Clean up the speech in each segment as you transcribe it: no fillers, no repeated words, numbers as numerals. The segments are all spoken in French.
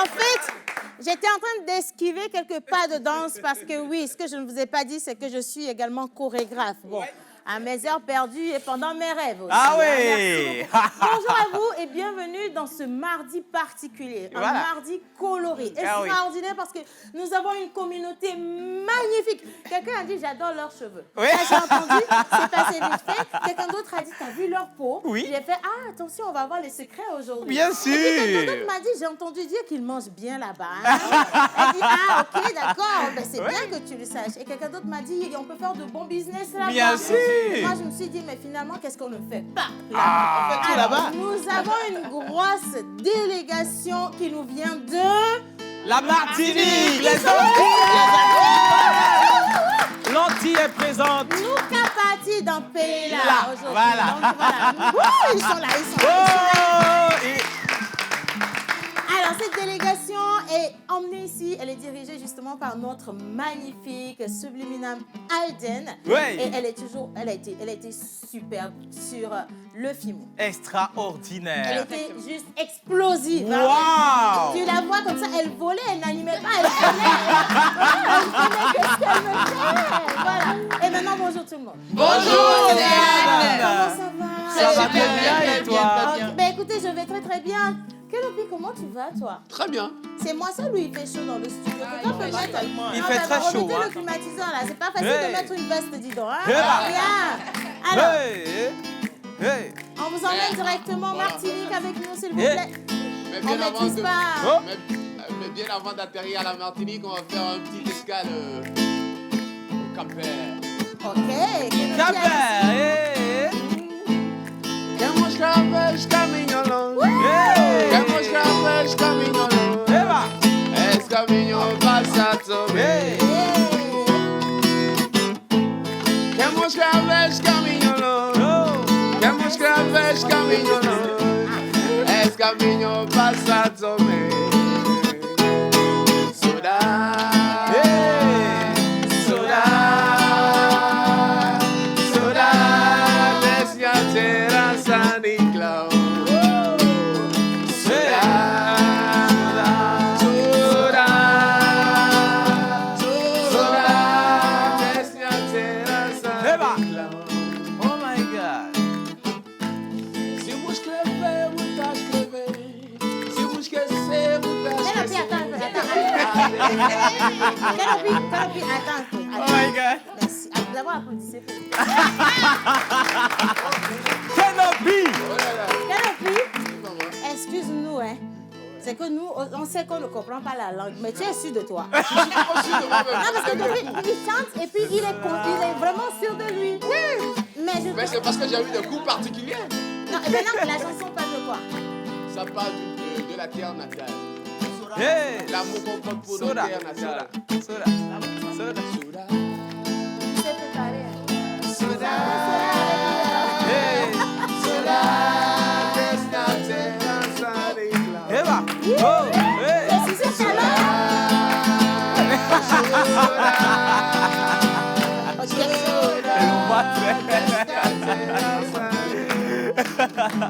En fait, j'étais en train d'esquiver quelques pas de danse parce que oui, ce que je ne vous ai pas dit, c'est que je suis également chorégraphe. Bon. À mes heures perdues et pendant mes rêves aussi. Ah oui. Merci beaucoup. Bonjour à vous et bienvenue dans ce mardi particulier. Un mardi coloré, extraordinaire parce que nous avons une communauté magnifique. Quelqu'un a dit, j'adore leurs cheveux. Oui. Là, j'ai entendu, c'est passé vite fait. Quelqu'un d'autre a dit, t'as vu leur peau? Oui. J'ai fait, ah, attention, on va voir les secrets aujourd'hui. Bien sûr. Et puis quelqu'un d'autre m'a dit, j'ai entendu dire qu'ils mangent bien là-bas. Hein? Elle dit, ah, ok, d'accord, ben, c'est bien que tu le saches. Et quelqu'un d'autre m'a dit, on peut faire de bons business là-bas. Bien sûr. Moi, je me suis dit, mais finalement, qu'est-ce qu'on ne fait pas là? On fait tout là-bas. Nous avons une grosse délégation qui nous vient de... La Martinique, les Antilles. L'Antille est présente. Nous capati dans le pays là, Là, aujourd'hui. voilà. Donc voilà. Ils sont là, ils sont là. Alors, cette délégation est emmenée ici. Elle est dirigée justement par notre magnifique Subliminal Alden. Oui. Et elle a été super sur le film. Extraordinaire. Elle était juste explosive. Wow. Hein. Tu la vois comme ça, elle volait, elle n'animait pas, elle prenait. Elle prenait qu'est-ce qu'elle me fait. Voilà. Et maintenant, bonjour tout le monde. Bonjour, Comment ça va? Ça va très bien et toi? Ben écoutez, je vais très très bien. Kelopi, comment tu vas toi? Très bien. C'est moi seul ou il fait chaud dans le studio? Il fait très chaud. Remettez Hein. le climatiseur là, c'est pas facile de mettre une veste, dis donc. Hein? Hey. Bien. Alors, Hey. on vous emmène directement Martinique avec nous s'il vous plaît. Mais On maîtrise pas. mais bien avant d'atterrir à la Martinique, on va faire un petit escale au Cap-Vert. Ok. Cap-Vert. Queremos Cap-Vert caminho longe. Queremos Cap-Vert caminho longe. Es caminho passato. Queremos Cap-Vert caminho longe. Queremos Cap-Vert caminho longe. Es caminho passato. Oh my God. Se vos escrever, vou tá escrever. Se vos esquecer, vou tá Kelopi, esquecer. attends. Oh my God. Merci. D'abord, applaudissez. Kelopi. Kelopi, excuse-nous, hein. C'est que nous, on sait qu'on ne comprend pas la langue, mais tu es sûr de toi. Je suis trop sûr de moi-même. Non, parce que depuis, il chante et puis il est vraiment sûr de lui. Oui. Mais c'est parce que j'ai eu des coups particuliers. Non, et maintenant, la chanson parle de quoi? Ça parle de la terre natale. Hey. L'amour qu'on porte pour notre terre natale. Soda. Tu sais préparer. Hein. Hey. Eva. Oh. Hey. C'est sur ça là.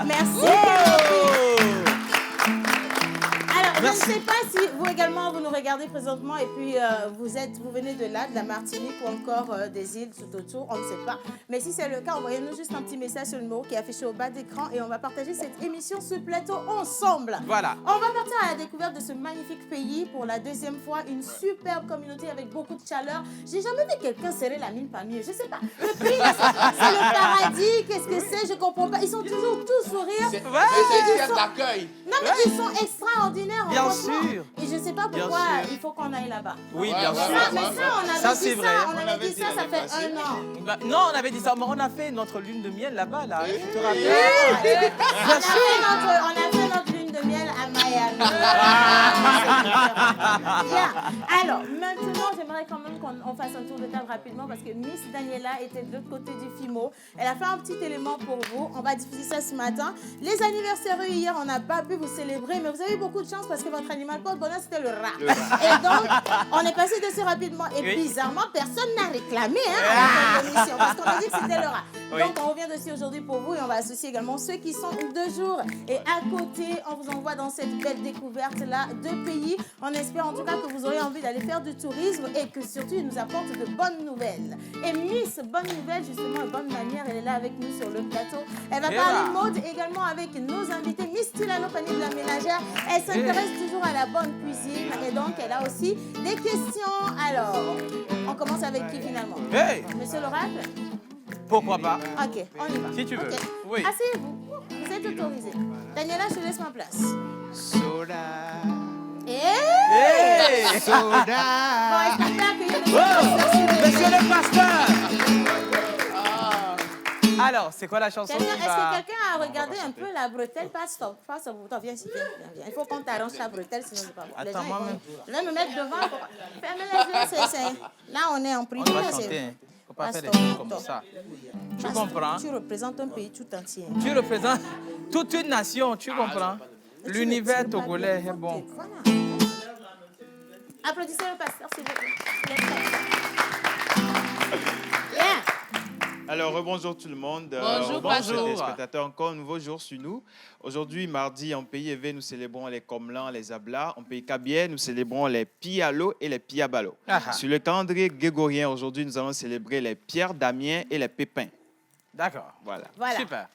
Merci. Alors, je ne sais pas si vous également, vous nous regardez présentement et puis vous venez de là, de la Martinique ou encore des îles tout autour, on ne sait pas. Mais si c'est le cas, envoyez-nous juste un petit message sur le numéro qui est affiché au bas d'écran et on va partager cette émission, ce plateau ensemble. Voilà. On va partir à la découverte de ce magnifique pays pour la deuxième fois, une superbe communauté avec beaucoup de chaleur. J'ai jamais vu quelqu'un serrer la mine parmi eux, je sais pas. Le pays, là, c'est le paradis, qu'est-ce que c'est, je comprends pas. Ils sont toujours tous sourires. C'est de l'accueil. Non, mais ils sont extraordinaires. Bien franchement. sûr. Et je sais pas pourquoi il faut qu'on aille là-bas. Oui, bien sûr. Mais ça, on avait Ça, dit c'est ça, vrai. on avait dit ça, ça fait un an. Bah, non, on avait dit ça. On a fait notre lune de miel là-bas, là. Tu te rappelles? On a fait notre lune de miel à Miami. Bien. Alors, maintenant, j'aimerais quand même qu'on fasse un tour de table rapidement parce que Miss Daniela était de l'autre côté du FIMO. Elle a fait un petit élément pour vous. On va diffuser ça ce matin. Les anniversaires hier, on n'a pas pu vous célébrer, mais vous avez eu beaucoup de chance parce que votre animal porte-bonheur, c'était le rat. Et donc, on est passé dessus rapidement. Et bizarrement, personne n'a réclamé à la émission parce qu'on a dit que c'était le rat. Donc, on revient dessus aujourd'hui pour vous et on va associer également ceux qui sont de jour. Et à côté, on vous envoie dans cette belle découverte-là de pays. On espère en tout cas que vous aurez envie d'aller faire du tourisme et que surtout, il nous apporte de bonnes nouvelles. Et Miss Bonne Nouvelle, justement, bonne manière, elle est là avec nous sur le plateau. Elle va parler mode également avec nos invités. Miss Tilano Pani de la ménagère, elle s'intéresse toujours à la bonne cuisine et donc elle a aussi des questions. Alors, on commence avec qui finalement? Monsieur l'oracle? Pourquoi pas? Ok, on y va. Si tu veux. Okay. Oui. Asseyez-vous. Vous êtes autorisé. Daniela, je te laisse ma place. Soda. Hey! Soda. Bon, est-ce qu'on peut accueillir Monsieur le pasteur! Alors, c'est quoi la chanson Est-ce que quelqu'un a regardé un peu la bretelle? Passe ton bouton. Viens ici, viens. Il faut qu'on t'arrange la bretelle, sinon c'est pas bon. Attends, moi-même. Je vais me mettre devant. Fermez les yeux. Là, on est en privé. On va chanter. Il ne faut pas faire des choses comme ça. Tu comprends? Tu représentes un pays tout entier. Tu représentes toute une nation, tu comprends? L'univers togolais est bon. Voilà. Applaudissez le pasteur, s'il vous plaît. Bien. Alors, rebonjour tout le monde. Bonjour, bonjour téléspectateurs. Encore un nouveau jour sur nous. Aujourd'hui, mardi, en pays évé, nous célébrons les Komlan, les Abla. En pays Kabier, nous célébrons les Pialo et les Piabalo. Sur le calendrier grégorien, aujourd'hui, nous allons célébrer les Pierre, Damien et les Pépins. D'accord. Voilà. Super.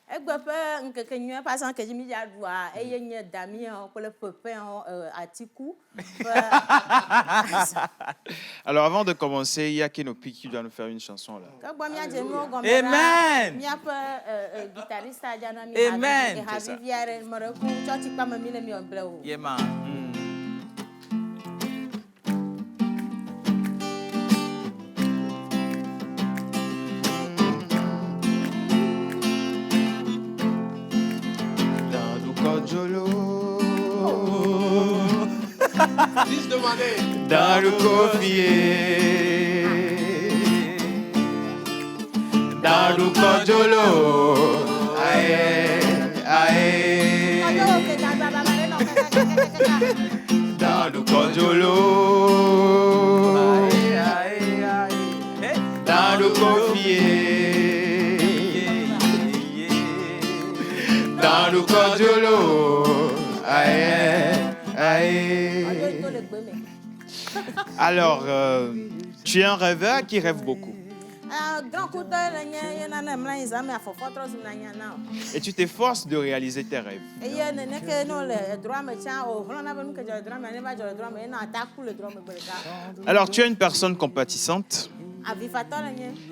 Alors, avant de commencer, il y a Kenopi qui doit nous faire une chanson là. Amen. Amen. Yeah, man. Juste demander. Dans le cofier, dans le cojolo, aïe, aïe, dans le cojolo, dans le cofier, dans le cojolo, aïe, aïe. Alors, tu es un rêveur qui rêve beaucoup. Et tu t'efforces de réaliser tes rêves. Alors, tu es une personne compatissante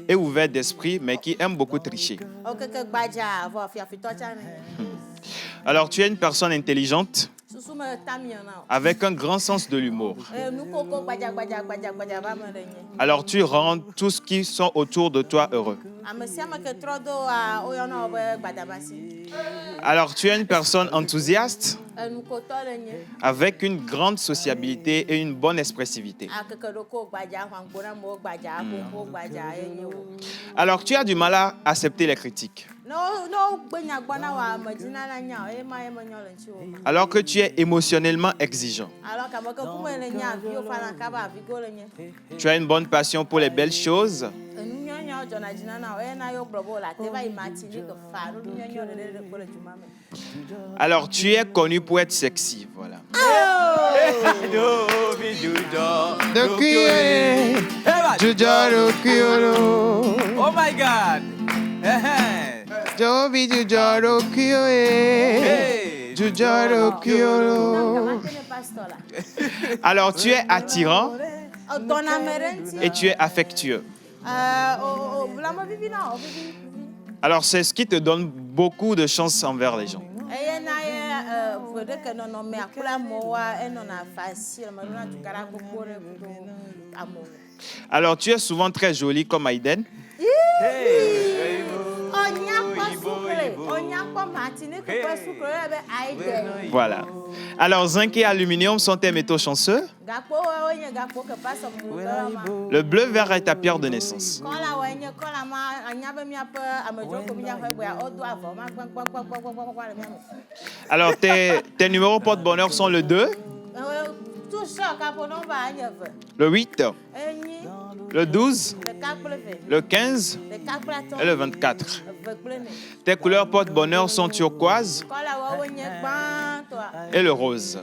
et ouverte d'esprit, mais qui aime beaucoup tricher. Alors, tu es une personne intelligente avec un grand sens de l'humour. Alors, tu rends tous ceux qui sont autour de toi heureux. Alors, tu es une personne enthousiaste avec une grande sociabilité et une bonne expressivité. Alors, tu as du mal à accepter les critiques. Alors que tu es émotionnellement exigeant. Tu as une bonne passion pour les belles choses. Alors tu es connu pour être sexy, voilà. Oh my God! Alors tu es attirant et tu es affectueux. Alors c'est ce qui te donne beaucoup de chance envers les gens. Alors tu es souvent très jolie comme Aiden. Voilà. Alors, zinc et aluminium sont tes métaux chanceux. Le bleu, vert est ta pierre de naissance. Alors, tes numéros porte-bonheur sont le 2, le 8, le 12, le 15 et le 24. Tes couleurs porte-bonheur sont turquoise et le rose.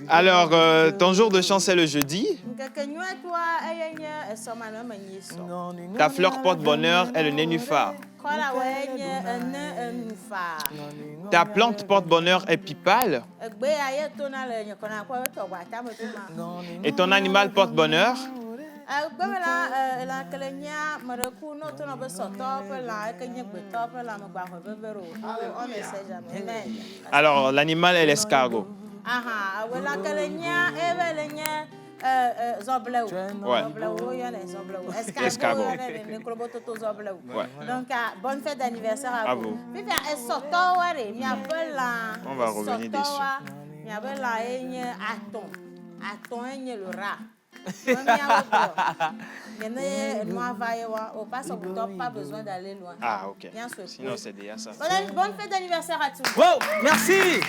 Alors, ton jour de chance est le jeudi. Ta fleur porte-bonheur est le nénuphar. Ta plante porte-bonheur est pipale. Et ton animal porte-bonheur? Alors, l'animal est l'escargot. Ouais. Escargot. Ouais. Donc, bonne fête d'anniversaire à vous. On va revenir dessus. Le rat. Pas besoin d'aller loin. Ah, ok. Sinon, c'est déjà ça. Bonne fête d'anniversaire à tous. Wow, merci.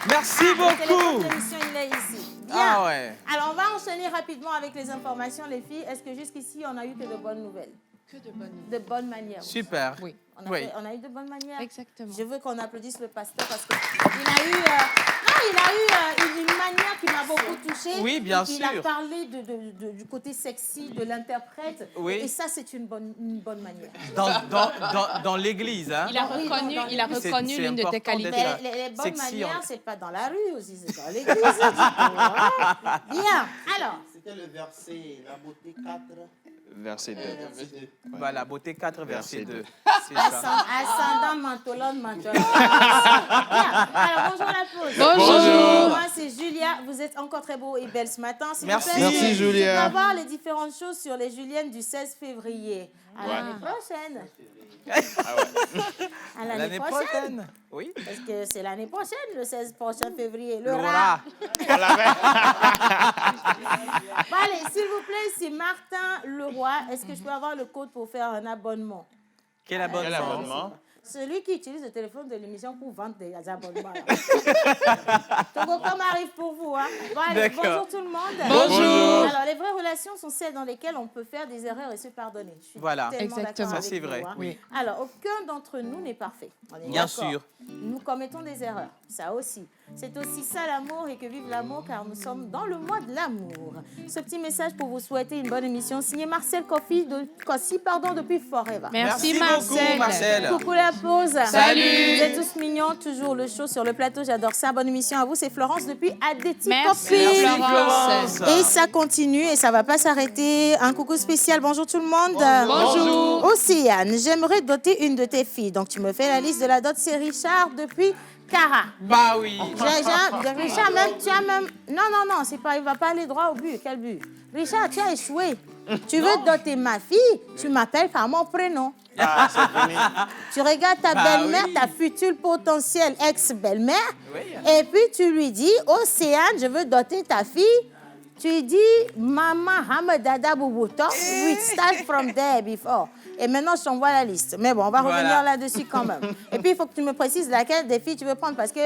Merci beaucoup. L'émission, il est ici. Bien. Ah ouais. Alors, on va enchaîner rapidement avec les informations, les filles. Est-ce que jusqu'ici, on a eu que de bonnes nouvelles? Que de bonnes nouvelles. De bonnes manières. Super. Oui. On a eu de bonnes manières. Exactement. Je veux qu'on applaudisse le pasteur parce qu'il a eu, une manière qui m'a beaucoup touchée. Oui, bien sûr. Il a parlé du côté sexy de l'interprète. Oui. Et ça, c'est une bonne manière. Dans l'église, hein. Il a reconnu l'une de tes qualités. Les bonnes sexy, manières, hein. c'est pas dans la rue aussi, c'est dans l'église. Ouais. Bien, alors. C'était le verset, la beauté 4. Verset 2. Voilà, beauté 4, verset 2. C'est ça. Ascendant, mentolone, mentolone. Bien. Alors, bonjour la pause. Bonjour. Moi, c'est Julia. Vous êtes encore très beau et belle ce matin. S'il vous Merci. plaît. Merci, Julia. On va voir les différentes choses sur les Juliennes du 16 février. À l'année prochaine. À L'année prochaine. Oui. Parce que c'est l'année prochaine, le 16 prochain février. Le Laura. rat. Bon, allez, s'il vous plaît, c'est Martin Leroy. Est-ce que je peux avoir le code pour faire un abonnement? Quel abonnement? Celui qui utilise le téléphone de l'émission pour vendre des abonnements. Togo, comme arrive pour vous. Hein. Bon, allez, bonjour tout le monde. Bonjour. Alors, les vraies relations sont celles dans lesquelles on peut faire des erreurs et se pardonner. Je suis Voilà. tellement Exactement. d'accord Ça, avec c'est vous, vrai. hein. Oui. Alors, aucun d'entre nous n'est parfait. On est Bien d'accord. sûr. Nous commettons des erreurs. Ça aussi. C'est aussi ça l'amour et que vive l'amour car nous sommes dans le mois de l'amour. Ce petit message pour vous souhaiter une bonne émission. Signé Marcel Kossi depuis Forever. Merci beaucoup, Marcel. Coucou la pause. Salut. Vous êtes tous mignons, toujours le show sur le plateau. J'adore ça. Bonne émission à vous. C'est Florence depuis Adeti. Merci, Copine. Florence. Et ça continue et ça va pas s'arrêter. Un coucou spécial. Bonjour tout le monde. Bonjour. Océane, j'aimerais doter une de tes filles. Donc tu me fais la liste de la dot. C'est Richard depuis Cara. Bah oui. Richard, tu as même... Non, c'est pas... Il va pas aller droit au but. Quel but? Richard, tu as échoué. Tu veux doter ma fille, tu m'appelles par mon prénom. Ah, c'est fini. Tu regardes ta belle-mère, ta future potentielle ex-belle-mère, et puis tu lui dis, Océane, je veux doter ta fille. Tu lui dis, Maman Hamadada Boubouto, we start from there before. Et maintenant, je t'envoie la liste. Mais bon, on va revenir là-dessus quand même. Et puis, il faut que tu me précises laquelle des filles tu veux prendre parce que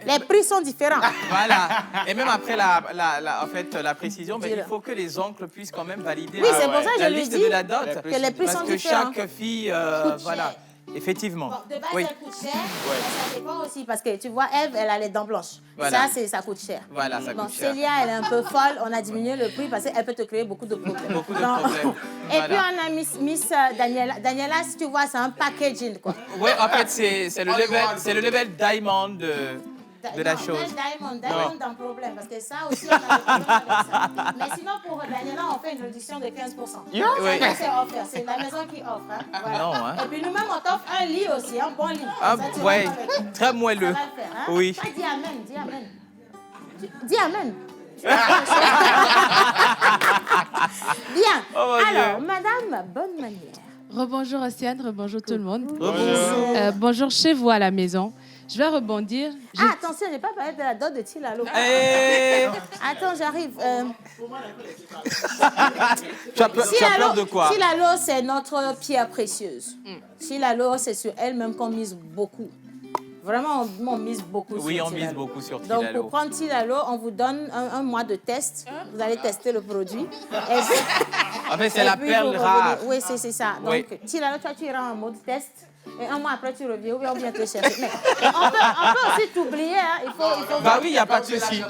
les prix sont différents. Voilà. Et même après la précision, il faut que les oncles puissent quand même valider Oui, c'est pour ça que la je lui liste dis de la dot. que les prix sont Parce que différents. chaque fille, voilà. Effectivement. Bon, de base, Oui. ça coûte cher, mais ça dépend aussi parce que tu vois, Eve, elle a les dents blanches. Voilà. Ça coûte cher. Voilà, ça Bon, coûte cher. Célia, elle est un peu folle. On a diminué le prix parce qu'elle peut te créer beaucoup de problèmes. Beaucoup de Non. problèmes. Et Voilà. puis, on a Miss Daniela. Daniela, si tu vois, c'est un packaging, quoi. Oui, en fait, c'est le level Diamond de la non, chose. Diamond dans problème, parce que ça aussi, on a des problèmes avec ça. Mais sinon, pour Daniela, on fait une réduction de 15%. Oui. Ça, c'est offert, c'est la maison qui offre. Hein. Voilà. Non, hein. Et puis nous-mêmes, on t'offre un lit aussi, un bon lit. Ah, Ça, tu ouais, rentres avec. très moelleux. Ça va le faire, hein. Oui. Ah, dis amen, dis amen. Dis amen. Bien. Oh, mon Alors, Dieu. madame, bonne manière. Rebonjour Océane, rebonjour tout le monde. Bonjour. Bonjour chez vous à la maison. Je vais rebondir. Ah, attention, j'ai pas parlé de la dot de Tilalo. Eh, Attends, j'arrive. tu as peur de quoi? Tilalo, c'est notre pierre précieuse. Tilalo, c'est sur elle-même qu'on mise beaucoup. Vraiment, on mise beaucoup Oui, sur on mise Tilalo. beaucoup sur Donc, Tilalo. pour prendre Tilalo, on vous donne un mois de test. Vous allez tester le produit. Et puis, En fait, c'est et la puis, perle vous rare. revenez. Oui, c'est ça. Donc, Oui. Tilalo, toi, tu iras en mode test. Et un mois après, tu reviens ou bien on vient te chercher. Mais on peut aussi t'oublier. Hein. Il faut Bah oui, il n'y a pas de souci.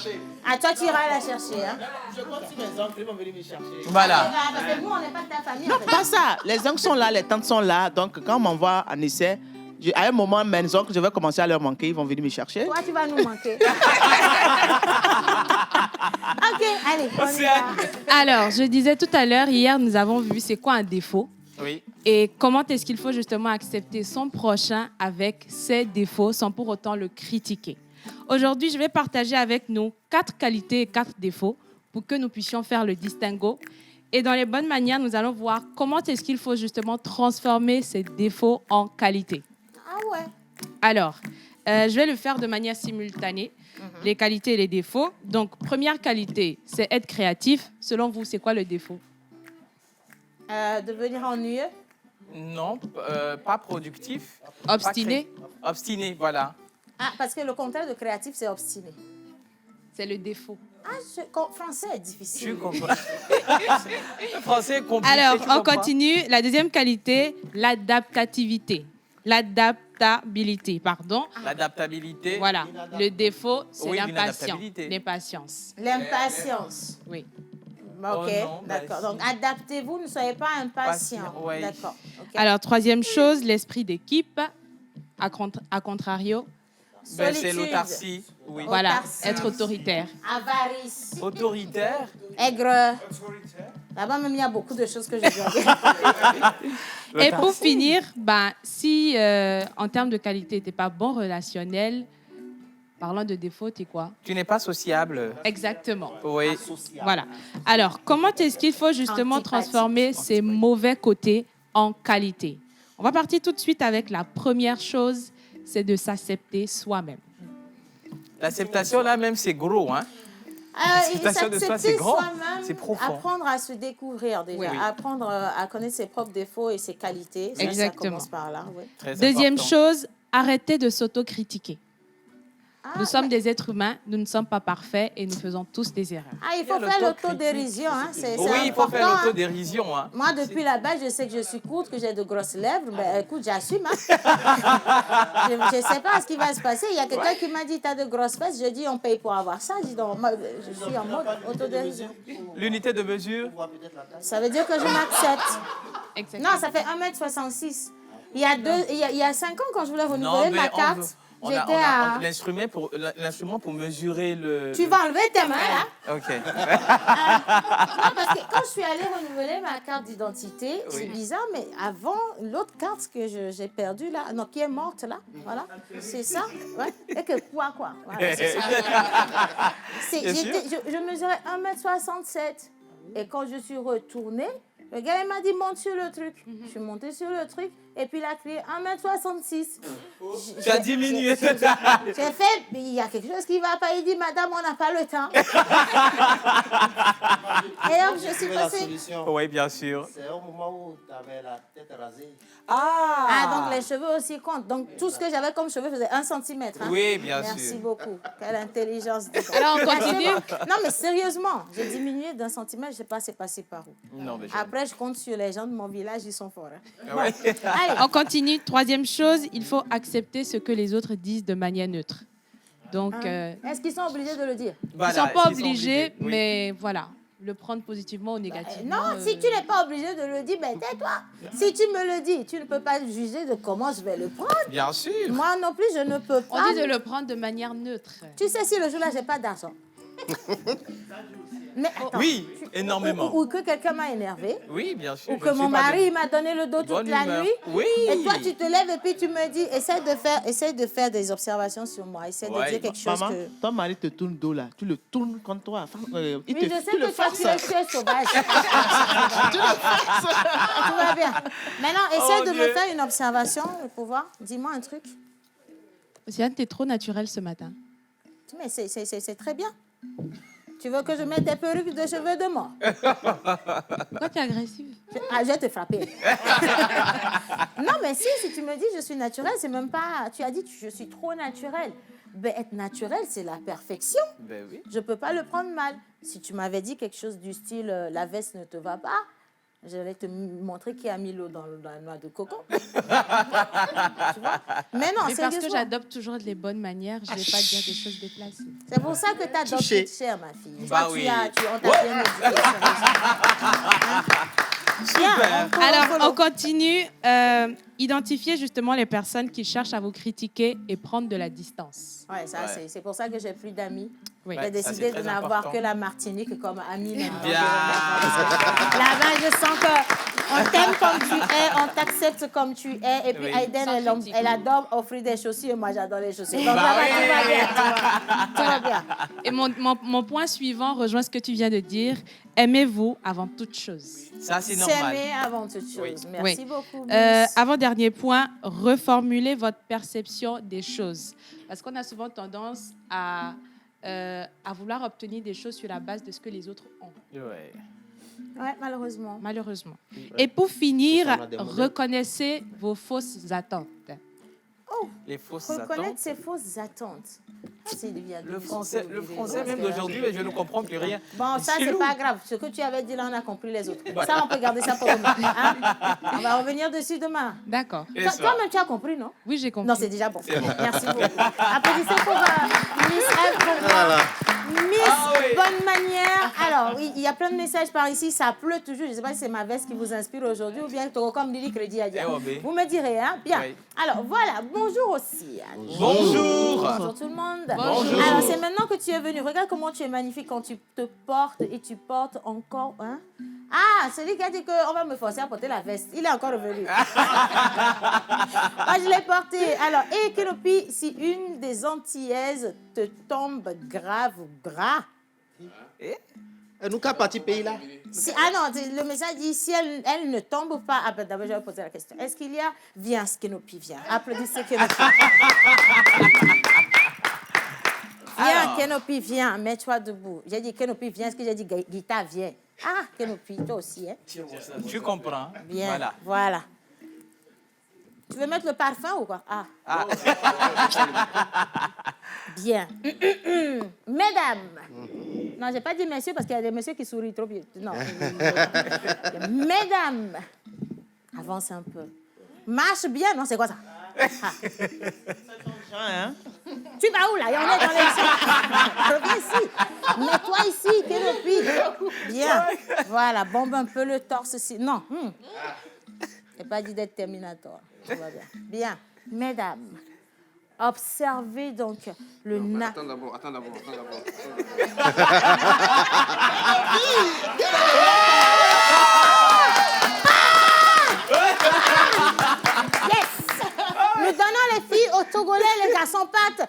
Ah, toi, tu iras la chercher. Hein. Je compte sur mes oncles, ils vont venir me chercher. Voilà. Parce que nous, on n'est pas de ta famille. Non, en fait. pas ça. Les oncles sont là, les tantes sont là. Donc, quand on m'envoie en essai, à un moment, mes oncles, je vais commencer à leur manquer. Ils vont venir me chercher. Toi, tu vas nous manquer. OK, allez, on y va. Alors, je disais tout à l'heure, hier, nous avons vu c'est quoi un défaut Oui. et comment est-ce qu'il faut justement accepter son prochain avec ses défauts sans pour autant le critiquer. Aujourd'hui, je vais partager avec nous 4 qualités et 4 défauts pour que nous puissions faire le distinguo. Et dans les bonnes manières, nous allons voir comment est-ce qu'il faut justement transformer ces défauts en qualités. Ah ouais. Alors, je vais le faire de manière simultanée, les qualités et les défauts. Donc, première qualité, c'est être créatif. Selon vous, c'est quoi le défaut? Devenir ennuyeux. Non, pas productif. Obstiné, Obstiné, voilà. Ah, parce que le contraire de créatif, c'est obstiné. c'est le défaut. Ah, français est Tu difficile. comprends. Le français est compliqué. Alors, tu on comprends? continue. La deuxième qualité, l'adaptativité. L'adaptabilité, pardon. L'adaptabilité. Voilà. Le défaut, c'est Oui, l'impatience. l'inadaptabilité. L'impatience. L'impatience. Oui. OK, Oh non, bah d'accord. si. Donc, adaptez-vous, ne soyez pas impatient. Patient, ouais. D'accord. OK. Alors, troisième chose, l'esprit d'équipe. À contrario, Ben, c'est Solitude. l'autarcie. Oui. voilà, Autarcie. être autoritaire. Avarice. Autoritaire. Aigre. Là-bas, même, il y a beaucoup de choses que je dois dire. Et pour finir, ben, si en termes de qualité, tu n'es pas bon relationnel, parlant de défaut, tu es quoi? Tu n'es pas sociable. Exactement. Oui. Voilà. Alors, comment est-ce qu'il faut justement Antipathique. transformer ces mauvais côtés en qualité? On va partir tout de suite avec la première chose, c'est de s'accepter soi-même. L'acceptation, là, même, c'est gros, hein. L'acceptation de soi, c'est S'accepter grand. soi-même, C'est profond. apprendre à se découvrir déjà, Oui, oui. apprendre à connaître ses propres défauts et ses qualités. Ça Exactement. commence par là. Oui. Très Deuxième important. chose, arrêtez de s'autocritiquer. Ah, Nous sommes des êtres humains, nous ne sommes pas parfaits et nous faisons tous des erreurs. Ah, il faut Il y a faire l'autocritique. l'autodérision. Hein. C'est Oui, il faut important, faire hein. l'autodérision, hein. Moi, depuis la base, je sais que je suis courte, que j'ai de grosses lèvres. Ben, écoute, j'assume. Hein. Je ne sais pas ce qui va se passer. Il y a quelqu'un qui m'a dit, tu as de grosses fesses. Je dis, on paye pour avoir ça. Je dis, non, moi, je suis en mode autodérision. L'unité de mesure. Ça veut dire que je m'accepte. Exactement. Non, ça fait 1m66. Il y a 5 ans, quand je voulais renouveler ma mais carte, j'étais à... l'instrument pour mesurer le... Tu vas enlever tes mains, là. OK. Non, parce que quand je suis allée renouveler ma carte d'identité, Oui. c'est bizarre, mais avant, l'autre carte que j'ai perdue, là, non, qui est morte, là, voilà, c'est ça. Ouais. Et que quoi. Voilà, c'est ça. Bien sûr. Je mesurais 1m67. Et quand je suis retournée, le gars, il m'a dit, monte sur le truc. Je suis montée sur le truc, et puis il a crié 1m66. Tu as diminué. J'ai fait, il y a quelque chose qui ne va pas. Il dit, madame, on n'a pas le temps. Et donc, je suis Trouver la passée. solution. Oui, bien sûr. C'est au moment où tu avais la tête rasée. Ah, donc les cheveux aussi comptent. Donc, tout ce que j'avais comme cheveux faisait 1 cm. Hein? Oui, bien Merci sûr. beaucoup. Quelle intelligence. Alors, on continue. Non, mais sérieusement, j'ai diminué d'1 centimètre. Je ne sais pas c'est passé par où. Non, mais Après, je compte sur les gens de mon village. Ils sont forts. Hein? Ouais. Allez. On continue. Troisième chose, il faut accepter ce que les autres disent de manière neutre. Donc, Est-ce qu'ils sont obligés de le dire? ils ne Voilà, sont pas s'ils obligés, oui. mais voilà. le prendre positivement ou négativement. Non, si tu n'es pas obligé de le dire, ben tais-toi. Si tu me le dis, tu ne peux pas juger de comment je vais le prendre. Bien sûr. Moi non plus, je ne peux On pas. dit de le prendre de manière neutre. Tu sais, si le jour-là, j'ai pas d'argent. Mais attends, Oui, énormément. Ou que quelqu'un m'a énervé. Oui, bien sûr. Ou que mon mari m'a donné le dos toute bonne la humeur. nuit. Oui. Et toi, tu te lèves et puis tu me dis, essaie de faire des observations sur moi. Essaie de Ouais. dire quelque chose Maman, que... ton mari te tourne dos là. Tu le tournes contre toi. Enfin, il Oui, te, je sais tu le que toi, forces. tu es sauvage. Tu le forces. Tout va bien. Maintenant, essaie Oh, de Dieu. me faire une observation pour voir. Dis-moi un truc. Océane, t'es trop naturelle ce matin. Mais c'est très bien. Tu veux que je mette des perruques de cheveux de mort? Pourquoi tu es agressive? Je vais te frapper. Non, mais si tu me dis je suis naturelle, c'est même pas... Tu as dit je suis trop naturelle. Ben, être naturelle, c'est la perfection. Ben oui. Je ne peux pas le prendre mal. Si tu m'avais dit quelque chose du style la veste ne te va pas, j'allais te montrer qui a mis l'eau dans la noix de coco. Tu vois? Mais non, Mais parce que sérieusement. j'adopte toujours les bonnes manières, je ne vais pas dire des choses déplacées. C'est pour ça que tu as Touché. d'autres chère, ma fille. Bah Toi, oui. on t'a bien éduquée, sérieusement. Bien, Alors, on continue. Identifier justement les personnes qui cherchent à vous critiquer et prendre de la distance. Ouais, ça, Ouais. c'est pour ça que j'ai plus d'amis. Oui. J'ai Ouais, ça, décidé c'est de très n'avoir important. que la Martinique comme amie. maintenant. Bien. Là-bas, je sens qu'on t'aime comme tu es, on t'accepte comme tu es. Et puis, Oui. Aïden, Sans critique. elle adore offrir des chaussures et moi, j'adore les chaussures. Donc, Bah là-bas, oui. tout va bien. Tout va bien. Et mon point suivant rejoint ce que tu viens de dire. Aimez-vous avant toute chose. Ça, c'est normal. S'aimer avant toute chose. Oui. Merci Oui. beaucoup. Miss. Avant-dernier point, reformuler votre perception des choses. Parce qu'on a souvent tendance à vouloir obtenir des choses sur la base de ce que les autres ont, Ouais. Ouais, malheureusement. malheureusement. Et pour finir, Ça, on a des modèles. reconnaissez vos fausses attentes. Les fausses Reconnaître attentes. ses fausses attentes. Ah, c'est bien Le dit, français c'est même vrai. d'aujourd'hui, je ne comprends plus rien. Bon, ça, C'est c'est lourd. pas grave. Ce que tu avais dit là, on a compris les autres. Ça, on peut garder ça pour demain. Hein? On va revenir dessus demain. D'accord. Et Toi- ça. Toi-même, tu as compris, non? Oui, j'ai compris. Non, c'est déjà bon. Merci beaucoup. Applaudissez pour Miss Eve, pour moi. Miss Ah oui. Bonne Manière. Alors, oui, il y a plein de messages par ici. Ça pleut toujours. Je ne sais pas si c'est ma veste qui vous inspire aujourd'hui ou bien comme Lily Crédit a dit. Eh, oh, mais. Vous me direz, hein? Bien. Oui. Alors, voilà. Bonjour aussi. Bonjour. Bonjour tout le monde. Bonjour. Alors, c'est maintenant que tu es venu. Regarde comment tu es magnifique quand tu te portes et tu portes encore. Hein? Ah, celui qui a dit qu'on va me forcer à porter la veste. Il est encore revenu. Moi, je l'ai porté. Alors, et Keropi, si une des Antillaises te tombe grave ou gras. Et nous, quel parti pays là? Ah non, le message dit si elle ne tombe pas. Ah, ben, d'abord, je vais poser la question. Est-ce qu'il y a. Viens, Kenopi, viens. Applaudissez Kenopi. Viens, Alors. Kenopi, viens. Mets-toi debout. J'ai dit Kenopi, viens. Est-ce que j'ai dit Guita, viens? Ah, Kenopi, toi aussi, hein? Tu comprends. Bien. Voilà. Voilà. Tu veux mettre le parfum ou quoi? Ah. Ah. Bien. Mesdames. Non, j'ai pas dit messieurs parce qu'il y a des messieurs qui sourient trop bien. Non. Mesdames. Avance un peu. Marche bien. Non, c'est quoi ça? Ah. Hein? Tu vas où là? Il y en a dans les champs. Reviens ici. Mets-toi ici, Kénopi. Bien. Voilà, bombe un peu le torse ici. Non. Je n'ai pas dit d'être Terminator. Tout va bien. Bien. Mesdames, observez donc le na... Attends d'abord. Yes! Nous donnons les filles aux Togolais, les garçons partent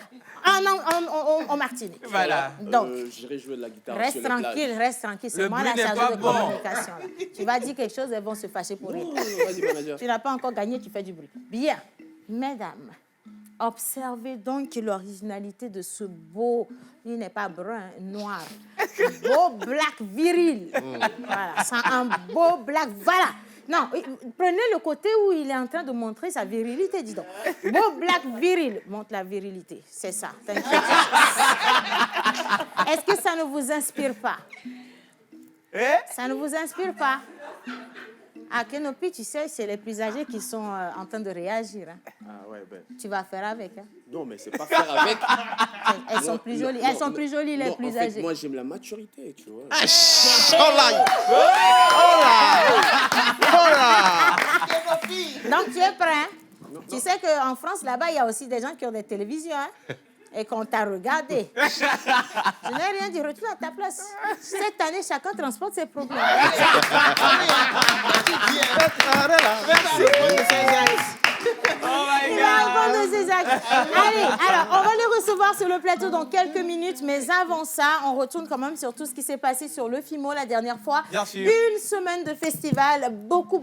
en Martinique. Voilà. Donc, J'irai jouer de la guitare reste tranquille, reste tranquille. C'est Le moi bruit la n'est chargée pas de bon. communication. Là. Tu vas dire quelque chose, elles vont se fâcher pour rien. Vas-y, manager. Tu n'as pas encore gagné, tu fais du bruit. Bien. Mesdames, observez donc l'originalité de ce beau, il n'est pas brun, noir, beau black viril. Voilà, c'est un beau black, voilà. Non, prenez le côté où il est en train de montrer sa virilité, dis donc. Beau black viril, montre la virilité, c'est ça. T'inquiète. Est-ce que ça ne vous inspire pas? Ça ne vous inspire pas? À Kenopi, tu sais, c'est les plus âgés qui sont en train de réagir. Hein. Ah ouais, ben. Tu vas faire avec. Hein. Non, mais c'est pas faire avec. Elles sont plus jolies. Elles sont plus jolies, les non, plus en fait, âgées. moi, j'aime la maturité, tu vois. Donc, tu es prêt. Hein? Tu sais qu'en France, là-bas, il y a aussi des gens qui ont des télévisions. Hein? Et qu'on t'a regardé. Je n'ai rien dit, retourne à ta place. Cette année, chacun transporte ses problèmes. Il va répondre de ses actes. Allez, alors, on va les recevoir sur le plateau dans quelques minutes, mais avant ça, on retourne quand même sur tout ce qui s'est passé sur le FIMO la dernière fois. Bien sûr. Une semaine de festival, beaucoup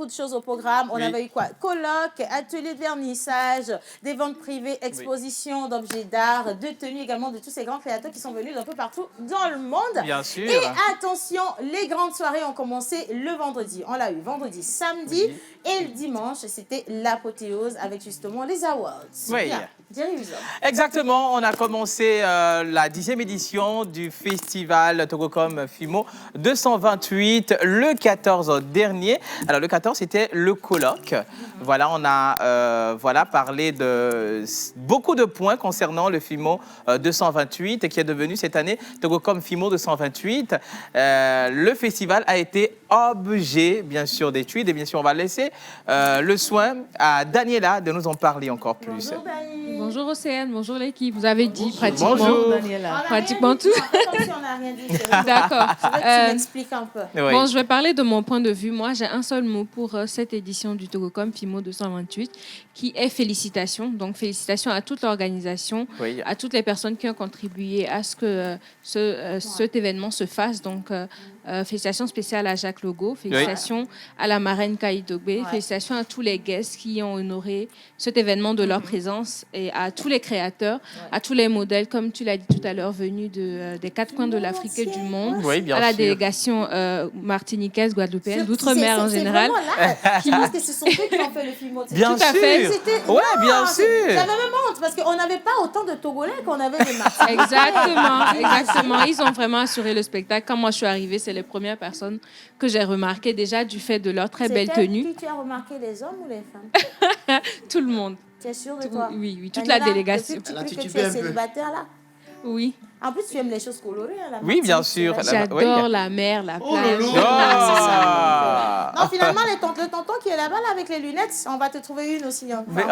de choses au programme. On avait eu quoi? Colloques, ateliers de vernissage, des ventes privées, expositions d'objets d'art, de tenues également de tous ces grands créateurs qui sont venus d'un peu partout dans le monde. Bien sûr. Et attention, les grandes soirées ont commencé le vendredi. On l'a eu vendredi, samedi et le dimanche, c'était l'apothéose avec justement les awards. Oui. Bien. Dirige. Exactement, on a commencé la 10e édition du festival Togocom Fimo 228 le 14 dernier. Alors le 14, c'était le colloque. Voilà, on a parlé de beaucoup de points concernant le Fimo 228 qui est devenu cette année Togocom Fimo 228. Le festival a été objet, bien sûr, d'études et bien sûr, on va laisser le soin à Daniela de nous en parler encore plus. Bonjour, Dani. Bonjour Océane, bonjour l'équipe. Vous avez dit pratiquement, Bonjour. pratiquement tout. Comme si on n'a rien dit. D'accord. Je veux que tu m'expliques un peu. Oui. Bon, je vais parler de mon point de vue. Moi, j'ai un seul mot pour cette édition du Togocom Fimo 228, qui est félicitations. Donc, félicitations à toute l'organisation, Oui. à toutes les personnes qui ont contribué à ce que cet événement se fasse. Donc, félicitations spéciales à Jacques Logo, félicitations à la marraine Kaïdogbe, félicitations à tous les guests qui ont honoré cet événement de leur présence et à tous les créateurs, à tous les modèles, comme tu l'as dit tout à l'heure, venus des quatre coins de l'Afrique et du monde, Oui, bien à la sûr. délégation martiniquaise, guadeloupéenne, d'outre-mer en général. C'est vraiment là. Je pense que ce sont eux qui ont fait le film. Bien Tout à sûr. fait. Ouais, bien sûr. J'avais même honte parce qu'on n'avait pas autant de Togolais qu'on avait de Martiniquais. Exactement. Ils ont vraiment assuré le spectacle. Quand moi je suis arrivée, c'est les premières personnes que j'ai remarquées déjà du fait de leur très belle tenue. Qui tu as remarqué, les hommes ou les femmes? Tout le monde. Tu es sûre de toi? Oui, toute la Daniela, délégation. depuis que Elle a tu es titubé un peu. célibataire là? Oui. En plus, tu aimes les choses colorées. Hein, la Oui, bien Martinique, sûr. c'est vrai. J'adore la mer, la plage. lolo. Ah, c'est ça. Ah. Non, finalement, le tonton qui est là-bas là, avec les lunettes, on va te trouver une aussi. Hein. Mais,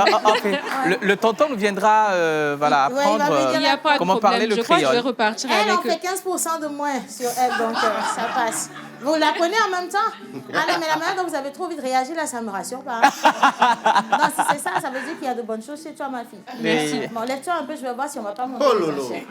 le tonton nous viendra Ouais, il va apprendre venir. Il n'y a pas de comment parler problème. le Je crois que je vais créole. repartir Elle, on avec eux. fait 15% de moins sur elle, donc ça passe. Vous la prenez en même temps? Ah non, mais la manière dont vous avez trop envie de réagir, là, ça me rassure pas. Non, si c'est ça, ça veut dire qu'il y a de bonnes choses chez toi, ma fille. Mais- Bon, lève-toi un peu, je vais voir si on va pas monter. Oh les lolo. enchères.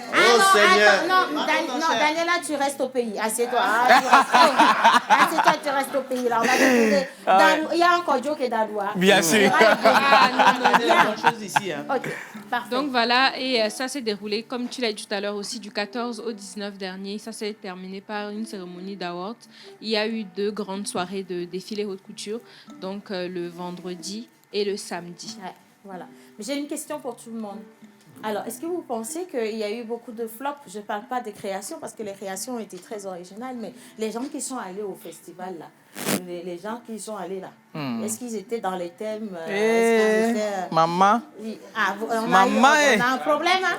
Oh non, Seigneur. attends, non, Daniela, tu restes au pays. Assieds-toi. Assieds-toi, tu restes au pays. Là, on va te trouver. Il y a encore Joe qui est Dadoua. Bien sûr. Ah, non. Il y a bonne chose ici. Hein. Ok, parfait. Donc voilà, et ça s'est déroulé, comme tu l'as dit tout à l'heure aussi, du 14 au 19 dernier. Ça s'est terminé par une cérémonie d'awards. Il y a eu 2 grandes soirées de défilé haute couture, donc le vendredi et le samedi. Ouais, voilà. Mais j'ai une question pour tout le monde. Alors, est-ce que vous pensez qu'il y a eu beaucoup de flops? Je ne parle pas des créations, parce que les créations ont été très originales, mais les gens qui sont allés au festival, là, les gens qui sont allés là, est-ce qu'ils étaient dans les thèmes est-ce qu'ils étaient, Maman. oui. Ah, Maman, on a un problème, hein?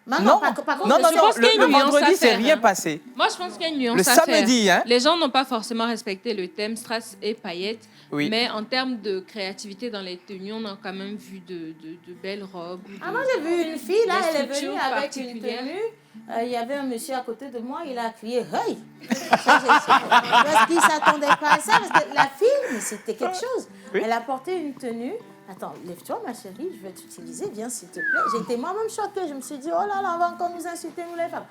Maman, Non, par contre, non, je pense qu'il y a une le nuance vendredi, à c'est faire, rien hein. passé. Moi, je pense qu'il y a une nuance Le à faire. samedi, hein. Les gens n'ont pas forcément respecté le thème strass et paillettes, Oui. mais en termes de créativité dans les tenues, on a quand même vu de belles robes. Ah, moi, j'ai vu une fille, là, Des elle est venue structures avec une particulières. tenue. Il y avait un monsieur à côté de moi, il a crié « Hey !» Parce qu'il ne s'attendait pas à ça, parce que la fille, mais c'était quelque chose. Oui. Elle a porté une tenue. Attends, lève-toi, ma chérie, je vais t'utiliser, viens, s'il te plaît. J'étais moi-même choquée, je me suis dit « Oh là là, on va encore nous insulter, nous les femmes. »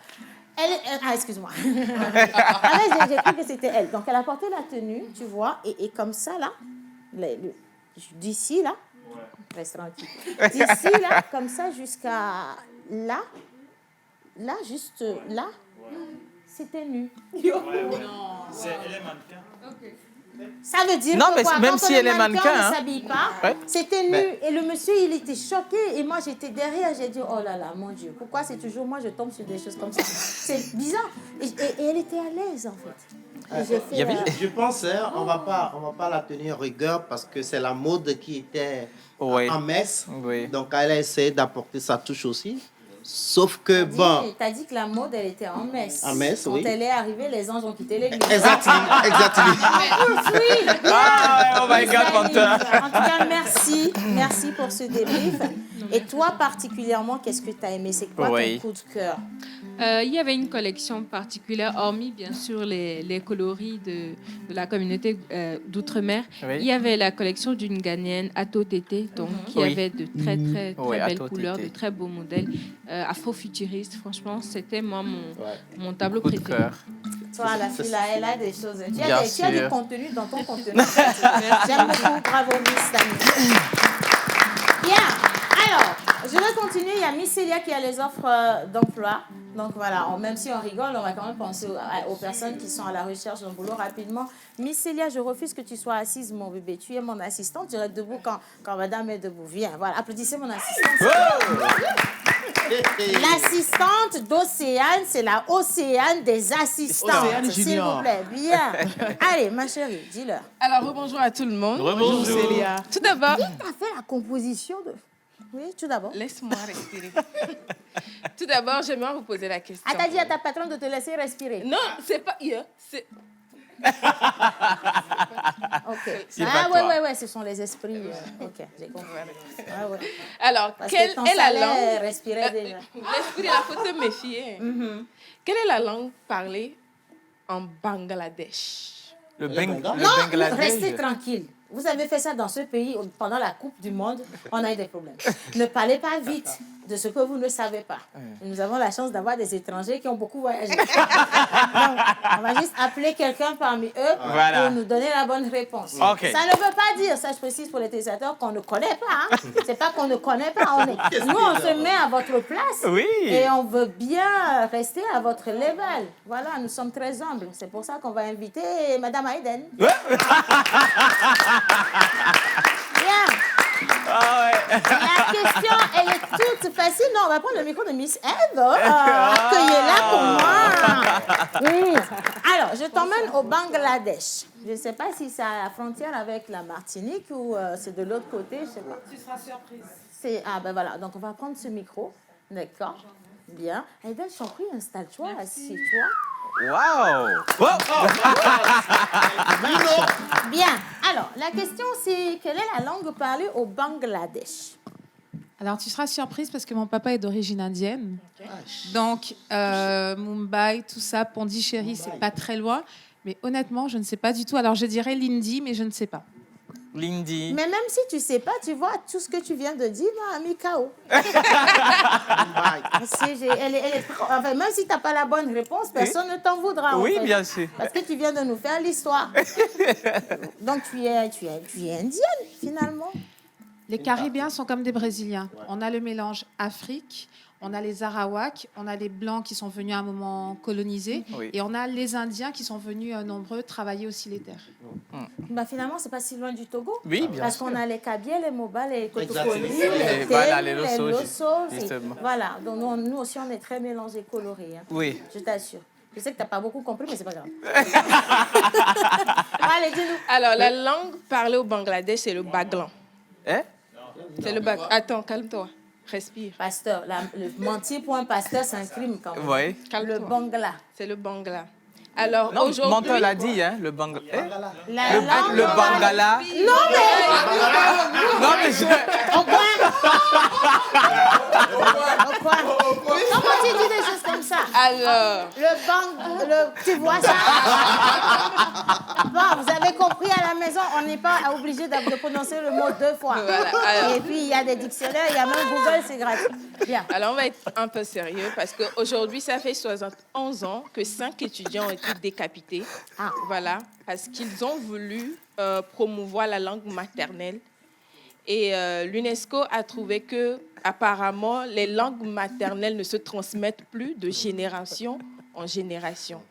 Ah, excuse-moi. J'ai cru que c'était elle. Donc, elle a porté la tenue, tu vois, et comme ça, là, d'ici, là, reste tranquille. D'ici, là, comme ça, jusqu'à là, juste là, c'était nu. Elle est mannequin. Ça veut dire Non, que mais quoi, même quand si on est elle est mannequin, on hein. ne s'habille pas, Ouais. c'était nu. Mais- Et le monsieur, il était choqué. Et moi, j'étais derrière. J'ai dit, oh là là, mon Dieu, pourquoi c'est toujours moi, je tombe sur des choses comme ça? C'est bizarre. Et elle était à l'aise, en fait. Je pense on va pas la tenir rigueur parce que c'est la mode qui était en messe. Oui. Donc elle a essayé d'apporter sa touche aussi. Sauf que T'as dit que la mode, elle était en messe. En messe, Quand oui. elle est arrivée, les anges ont quitté l'église. Exactement. Oui. Ah, oh my God, Panta. En tout cas, merci. Merci pour ce débrief. Et toi, particulièrement, qu'est-ce que tu as aimé? C'est quoi ton coup de cœur? Il y avait une collection particulière, hormis bien sûr les coloris de la communauté d'outre-mer. Oui. Il y avait la collection d'une Ghanéenne, Ato Tété, donc qui avait de très très belles couleurs, de très beaux modèles, afro-futuristes. Franchement, c'était moi mon tableau préféré. Toi, la fille, là, elle a des choses. Tu Bien as du contenu dans ton contenu. J'aime beaucoup. Bravo, Miss Tani. Bien. Alors, je vais continuer. Il y a Miss Célia qui a les offres d'emploi. Donc voilà, même si on rigole, on va quand même penser aux personnes qui sont à la recherche d'un boulot rapidement. Miss Célia, je refuse que tu sois assise, mon bébé. Tu es mon assistante. Tu restes debout quand madame est debout. Viens, voilà. Applaudissez mon assistante. L'assistante d'Océane, c'est la Océane des assistantes. S'il vous plaît, bien. Allez, ma chérie, dis-leur. Alors, rebonjour à tout le monde. Rebonjour. Célia. Tout d'abord... Qui t'a fait la composition de... Oui, tout d'abord. Laisse-moi respirer. Tout d'abord, j'aimerais vous poser la question. Ah, t'as dit à ta patronne de te laisser respirer? Non, c'est pas... C'est... Ok. C'est pas Ah, toi. ouais, ce sont les esprits. Ok, j'ai compris. Ah, ouais. Alors, Parce quelle que ton est la salaire langue... respirait déjà. L'esprit, il faut te méfier. Quelle est la langue parlée en Bangladesh? Le Non, Bangladesh. restez tranquille. Vous avez fait ça dans ce pays pendant la Coupe du Monde, on a eu des problèmes. Ne parlez pas vite de ce que vous ne savez pas. Nous avons la chance d'avoir des étrangers qui ont beaucoup voyagé. Donc, on va juste appeler quelqu'un parmi eux pour nous donner la bonne réponse. Okay. Ça ne veut pas dire, ça je précise pour les téléspectateurs, qu'on ne connaît pas. Hein. C'est pas qu'on ne connaît pas. Nous, on se met à votre place et on veut bien rester à votre level. Voilà, nous sommes très humbles. C'est pour ça qu'on va inviter Madame Hayden. Bien. La question, elle est toute facile. Non, on va prendre le micro de Miss Eve. Accueillez-la pour moi. Alors, je t'emmène au Bangladesh. Je ne sais pas si c'est à la frontière avec la Martinique ou c'est de l'autre côté. Je sais pas. Tu seras surprise. Ah, ben voilà. Donc, on va prendre ce micro. D'accord. Bien. Eden, je t'en prie, installe-toi, assieds-toi. Wow! Bien. Alors, la question, c'est quelle est la langue parlée au Bangladesh? Alors, tu seras surprise parce que mon papa est d'origine indienne. Donc, Mumbai, tout ça, Pondichéry, c'est pas très loin. Mais honnêtement, je ne sais pas du tout. Alors, je dirais l'hindi, mais je ne sais pas. L'hindi. Mais même si tu ne sais pas, tu vois, tout ce que tu viens de dire m'a mis KO. Enfin, même si tu n'as pas la bonne réponse, personne ne t'en voudra. Oui, en fait, bien sûr. Parce que tu viens de nous faire l'histoire. Donc, tu es indienne, finalement. Les Caribéens sont comme des Brésiliens. On a le mélange Afrique, on a les Arawaks, on a les Blancs qui sont venus à un moment coloniser, et on a les Indiens qui sont venus nombreux travailler aussi les terres. Bah, finalement, ce n'est pas si loin du Togo. Oui, bien Parce sûr. qu'on a les Kabyles, les Moba, les Kotokoli, Et les voilà, Tem, les les Losos, Losos. justement. Voilà, donc nous aussi, on est très mélangés, colorés. Hein. Oui. Je t'assure. Je sais que tu n'as pas beaucoup compris, mais c'est pas grave. Allez, dis-nous. Alors, la langue parlée au Bangladesh, c'est le Baglan. Hein? C'est le Baglan. Attends, calme-toi. Respire. Pasteur, le mentir pour un pasteur, c'est un crime quand même. Oui. Le Bangla. C'est le Bangla. Alors, Non, aujourd'hui... Mental l'a dit, hein, le Bangla. La langue Le Bangala. Non, mais... Non, mais je... Au coin. Comment tu dis des choses comme ça? Alors... Tu vois ça? Bon, vous avez compris à la maison, on n'est pas obligé de prononcer le mot 2 fois. Voilà, alors... Et puis, il y a des dictionnaires, il y a même Google, c'est gratuit. Bien. Alors, on va être un peu sérieux parce qu'aujourd'hui, ça fait 71 ans que 5 étudiants ont été décapités. Ah. Voilà, parce qu'ils ont voulu promouvoir la langue maternelle. Et l'UNESCO a trouvé que, apparemment, les langues maternelles ne se transmettent plus de génération en génération.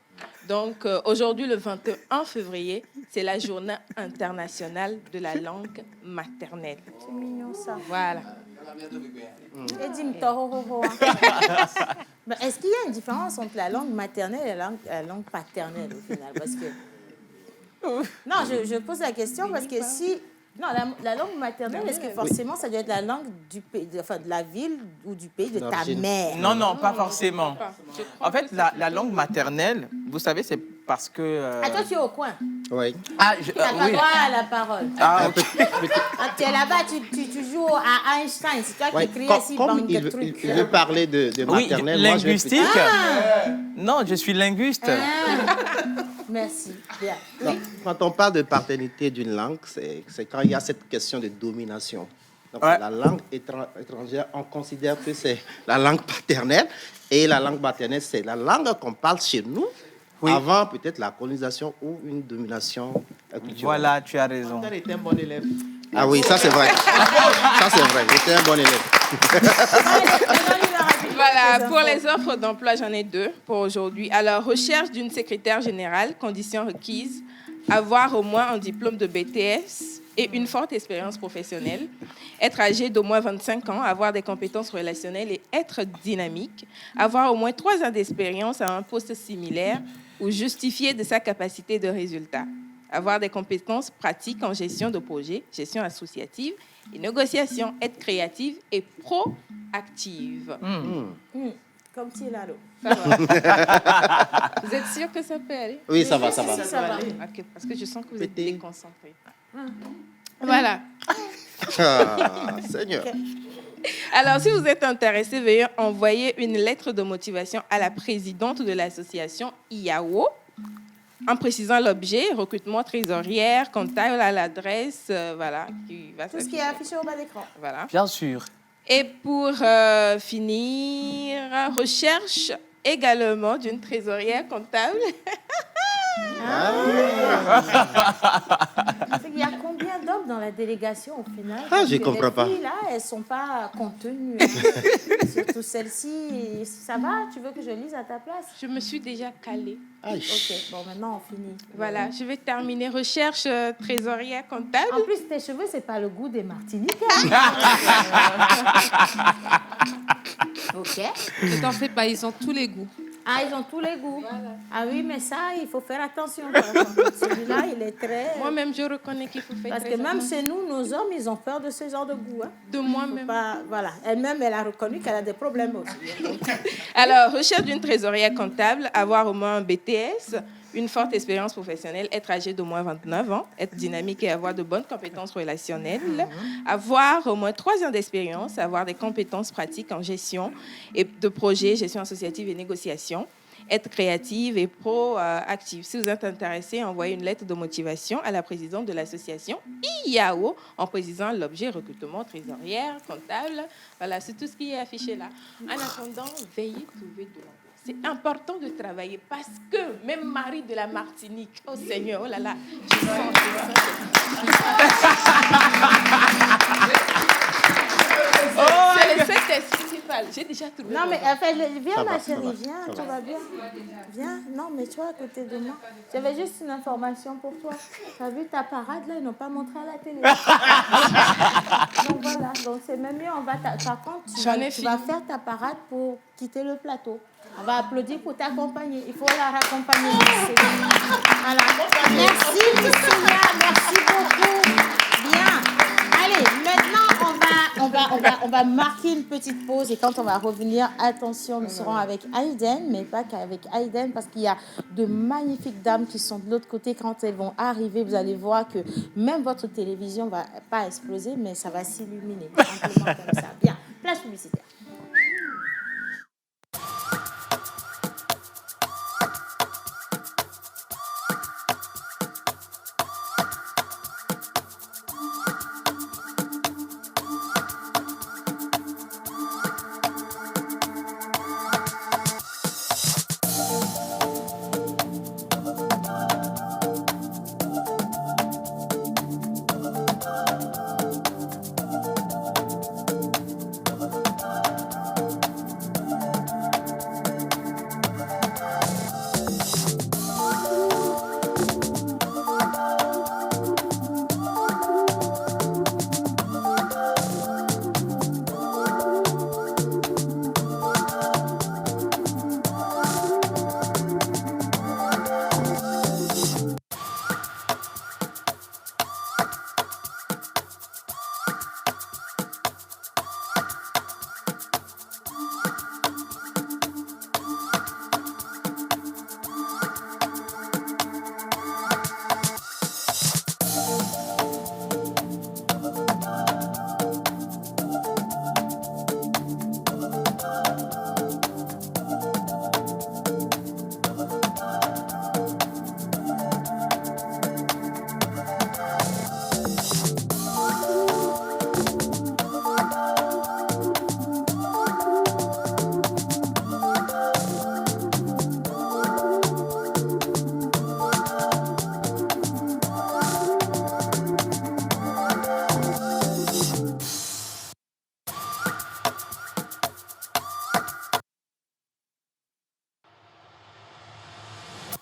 Donc, aujourd'hui, le 21 février, c'est la journée internationale de la langue maternelle. C'est mignon, ça. Voilà. Et dis-moi, mais est-ce qu'il y a une différence entre la langue maternelle et la langue paternelle au final? Parce que... Non, je pose la question parce que si... Non, la langue maternelle, est-ce que forcément ça doit être la langue du pays, de la ville ou du pays de ta mère? Non, non, pas forcément. En fait, la langue maternelle, vous savez, c'est parce que... Ah, toi, tu es au coin. Oui. Ah, Tu n'as pas oui. droit à la parole. Ah, ok. Ah, tu es là-bas, tu joues à Einstein. C'est toi Ouais, qui cries ici, comme bande il de veut, trucs. il veut parler de Oui, maternelle, moi, je vais linguistique. Ah. Non, je suis linguiste. Merci. Bien. Non, quand on parle de paternité d'une langue, c'est quand il y a cette question de domination. Donc, Ouais. la langue étrangère, on considère que c'est la langue paternelle et la langue maternelle, c'est la langue qu'on parle chez nous avant peut-être la colonisation ou une domination culturelle. Voilà, tu as raison. Mon père était un bon élève. Ah oui, ça c'est vrai. Ça c'est vrai. J'étais un bon élève. Voilà, pour les offres d'emploi, j'en ai 2 pour aujourd'hui. Alors, recherche d'une secrétaire générale, conditions requises, avoir au moins un diplôme de BTS et une forte expérience professionnelle, être âgé d'au moins 25 ans, avoir des compétences relationnelles et être dynamique, avoir au moins 3 ans d'expérience à un poste similaire ou justifier de sa capacité de résultat, avoir des compétences pratiques en gestion de projet, gestion associative et négociation, être créative et proactive. Comme tu es là, Ça va. Vous êtes sûr que ça peut aller? Oui, ça va, ça va. Si, ça va. Ok, parce que je sens que vous êtes Pété. déconcentrés. Voilà. Ah, Seigneur. Alors, si vous êtes intéressé, veuillez envoyer une lettre de motivation à la présidente de l'association IAO en précisant l'objet, recrutement trésorière, comptable à l'adresse, voilà, qui va Tout ce qui est affiché au bas d'écran. Voilà. Bien sûr. Et pour finir, recherche également d'une trésorière comptable. Il y a combien d'hommes dans la délégation au final? Ah, je Parce que comprends pas. Les filles, là, elles ne sont pas contenues. Surtout celle-ci. Ça va? Tu veux que je lise à ta place? Je me suis déjà calée. Aïe. Ok, bon, maintenant on finit. Voilà, je vais terminer. Recherche trésorière comptable. En plus, tes cheveux, c'est pas le goût des Martiniquais. Ok. Ne t'en fais pas, ils ont tous les goûts. Ah, ils ont tous les goûts. Ah oui, mais ça, il faut faire attention. par contre. Celui-là, il est très... Moi-même, je reconnais qu'il faut faire Parce très que même attention. chez nous, nos hommes, ils ont peur de ce genre de goût. Hein. De moi-même. Voilà. Elle-même, elle a reconnu qu'elle a des problèmes aussi. Donc, Alors, recherche d'une trésorière comptable, avoir au moins un BTS, une forte expérience professionnelle, être âgé d'au moins 29 ans, être dynamique et avoir de bonnes compétences relationnelles, avoir au moins 3 ans d'expérience, avoir des compétences pratiques en gestion et de projet, gestion associative et négociation, être créative et proactive. Si vous êtes intéressé, envoyez une lettre de motivation à la présidente de l'association IAO en précisant l'objet recrutement trésorière, comptable. Voilà, c'est tout ce qui est affiché là. En attendant, veillez trouver de l'emploi. C'est important de travailler parce que même Marie de la Martinique, oh Seigneur, oh là là, je c'est le sexe principal. J'ai déjà trouvé. non, mais viens, Ça ma va, ça chérie, va, viens, ça tout va. va bien. Viens, non, mais toi, à côté de moi. J'avais juste une information pour toi. Tu as vu ta parade, là, ils n'ont pas montré à la télé. Donc voilà, donc c'est même mieux, on va... Par contre, tu vas faire ta parade pour quitter le plateau. On va applaudir pour t'accompagner. Il faut la raccompagner. Voilà. Merci, Priscilla. Merci beaucoup. Bien. Allez, maintenant, on va marquer une petite pause. Et quand on va revenir, attention, nous serons avec Aïden, mais pas qu'avec Aïden, parce qu'il y a de magnifiques dames qui sont de l'autre côté. Quand elles vont arriver, vous allez voir que même votre télévision ne va pas exploser, mais ça va s'illuminer. Simplement comme ça. Bien. Place publicitaire.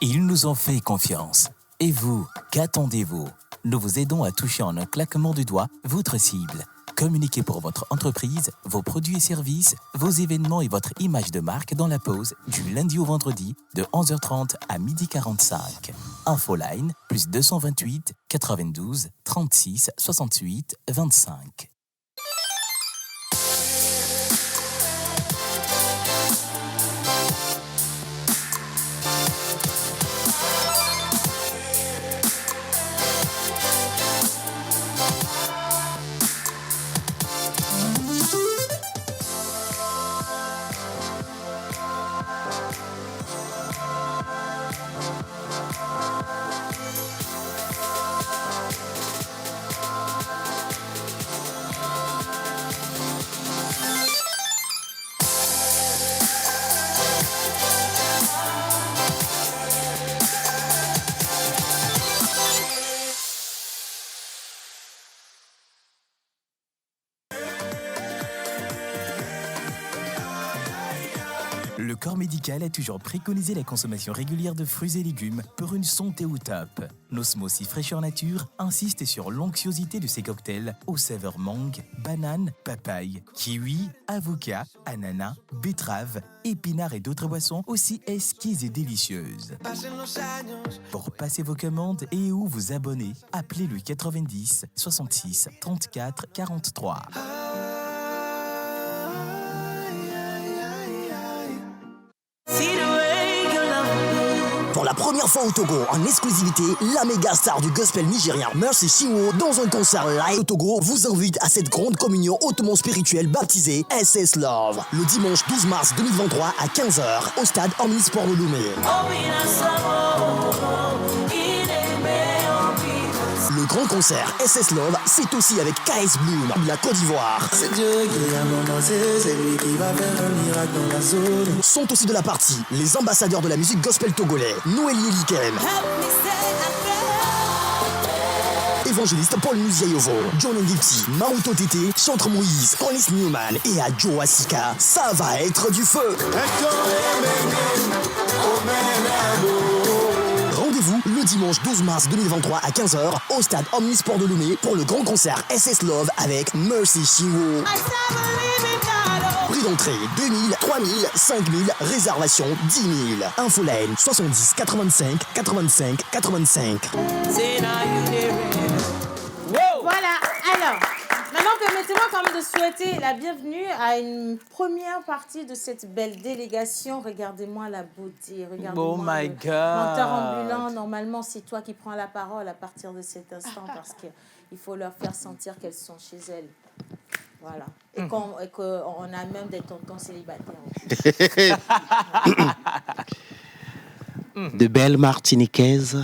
Ils nous ont fait confiance. Et vous, qu'attendez-vous? Nous vous aidons à toucher en un claquement de doigts votre cible. Communiquez pour votre entreprise, vos produits et services, vos événements et votre image de marque dans la pause du lundi au vendredi de 11h30 à 12h45. Infoline plus 228 92 36 68 25. Le corps médical a toujours préconisé la consommation régulière de fruits et légumes pour une santé au top. Nos smoothies fraîcheur nature insistent sur l'onctuosité de ces cocktails aux saveurs mangue, banane, papaye, kiwi, avocat, ananas, betterave, épinards et d'autres boissons aussi exquises et délicieuses. Pour passer vos commandes et ou vous abonner, appelez le 90 66 34 43. Pour la première fois au Togo, en exclusivité, la méga star du gospel nigérien Mercy Chinwo, dans un concert live au Togo, vous invite à cette grande communion hautement spirituelle baptisée SS Love, le dimanche 12 mars 2023 à 15h au stade Omnisport de Lomé. Le grand concert SS Love, c'est aussi avec KS Bloom, la Côte d'Ivoire. C'est Dieu qui a commencé, c'est lui qui va faire un miracle dans la zone. Sont aussi de la partie les ambassadeurs de la musique gospel togolais, Noélie Elikem, évangéliste Paul Muziayovo, John Ngipti, Maruto Tété, Chantre Moïse, Corliss Newman et Adjo Asika. Ça va être du feu. Rendez-vous le dimanche 12 mars 2023 à 15h au stade Omnisport de Lomé pour le grand concert SS Love avec Mercy Chinwo. Prix d'entrée 2000, 3000, 5000, réservation 10 000. Infoline 70 85 85 85. Voilà, alors, maintenant permettez-moi quand même de souhaiter la bienvenue à une première partie de cette belle délégation. Regardez-moi la beauté, regardez-moi Oh my le God. menteur ambulant. Normalement, c'est toi qui prends la parole à partir de cet instant parce qu'il faut leur faire sentir qu'elles sont chez elles. Voilà. Et qu'on a même des tontons célibataires. De belles martiniquaises,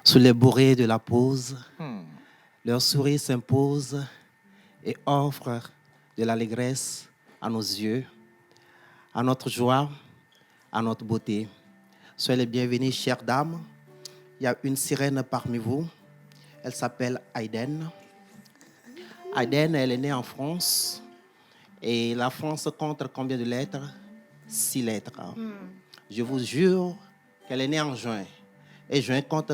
sous les bourrées de la pause, leur sourire s'impose et offre de l'allégresse à nos yeux, à notre joie, à notre beauté. Soyez les bienvenus, chères dames. Il y a une sirène parmi vous. Elle s'appelle Aiden. Aiden, elle est née en France. Et la France compte combien de lettres? 6 lettres. Je vous jure qu'elle est née en juin. Et juin compte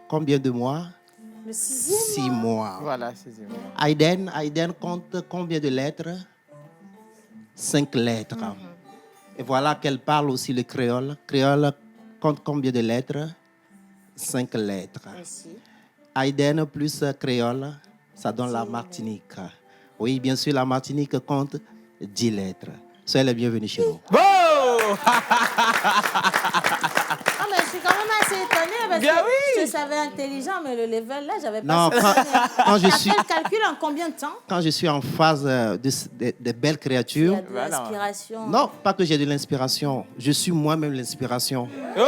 combien de mois? Le 6e 6 mois. Voilà, 6e mois. Aiden compte combien de lettres? 5 lettres. Et voilà qu'elle parle aussi le créole. Créole compte combien de lettres? 5 lettres. Aiden plus créole, ça donne la Martinique. Oui, bien sûr, la Martinique compte 10 lettres. Soyez les bienvenus chez nous. Ah, mais je suis quand même assez étonnée parce que je te savais intelligent, mais le level là, j'avais pas. Non, quand je suis. Tu calcules en combien de temps? Quand je suis en phase de belles créatures. Il y a de l'inspiration. Non, pas que j'ai de l'inspiration. Je suis moi-même l'inspiration. Oh!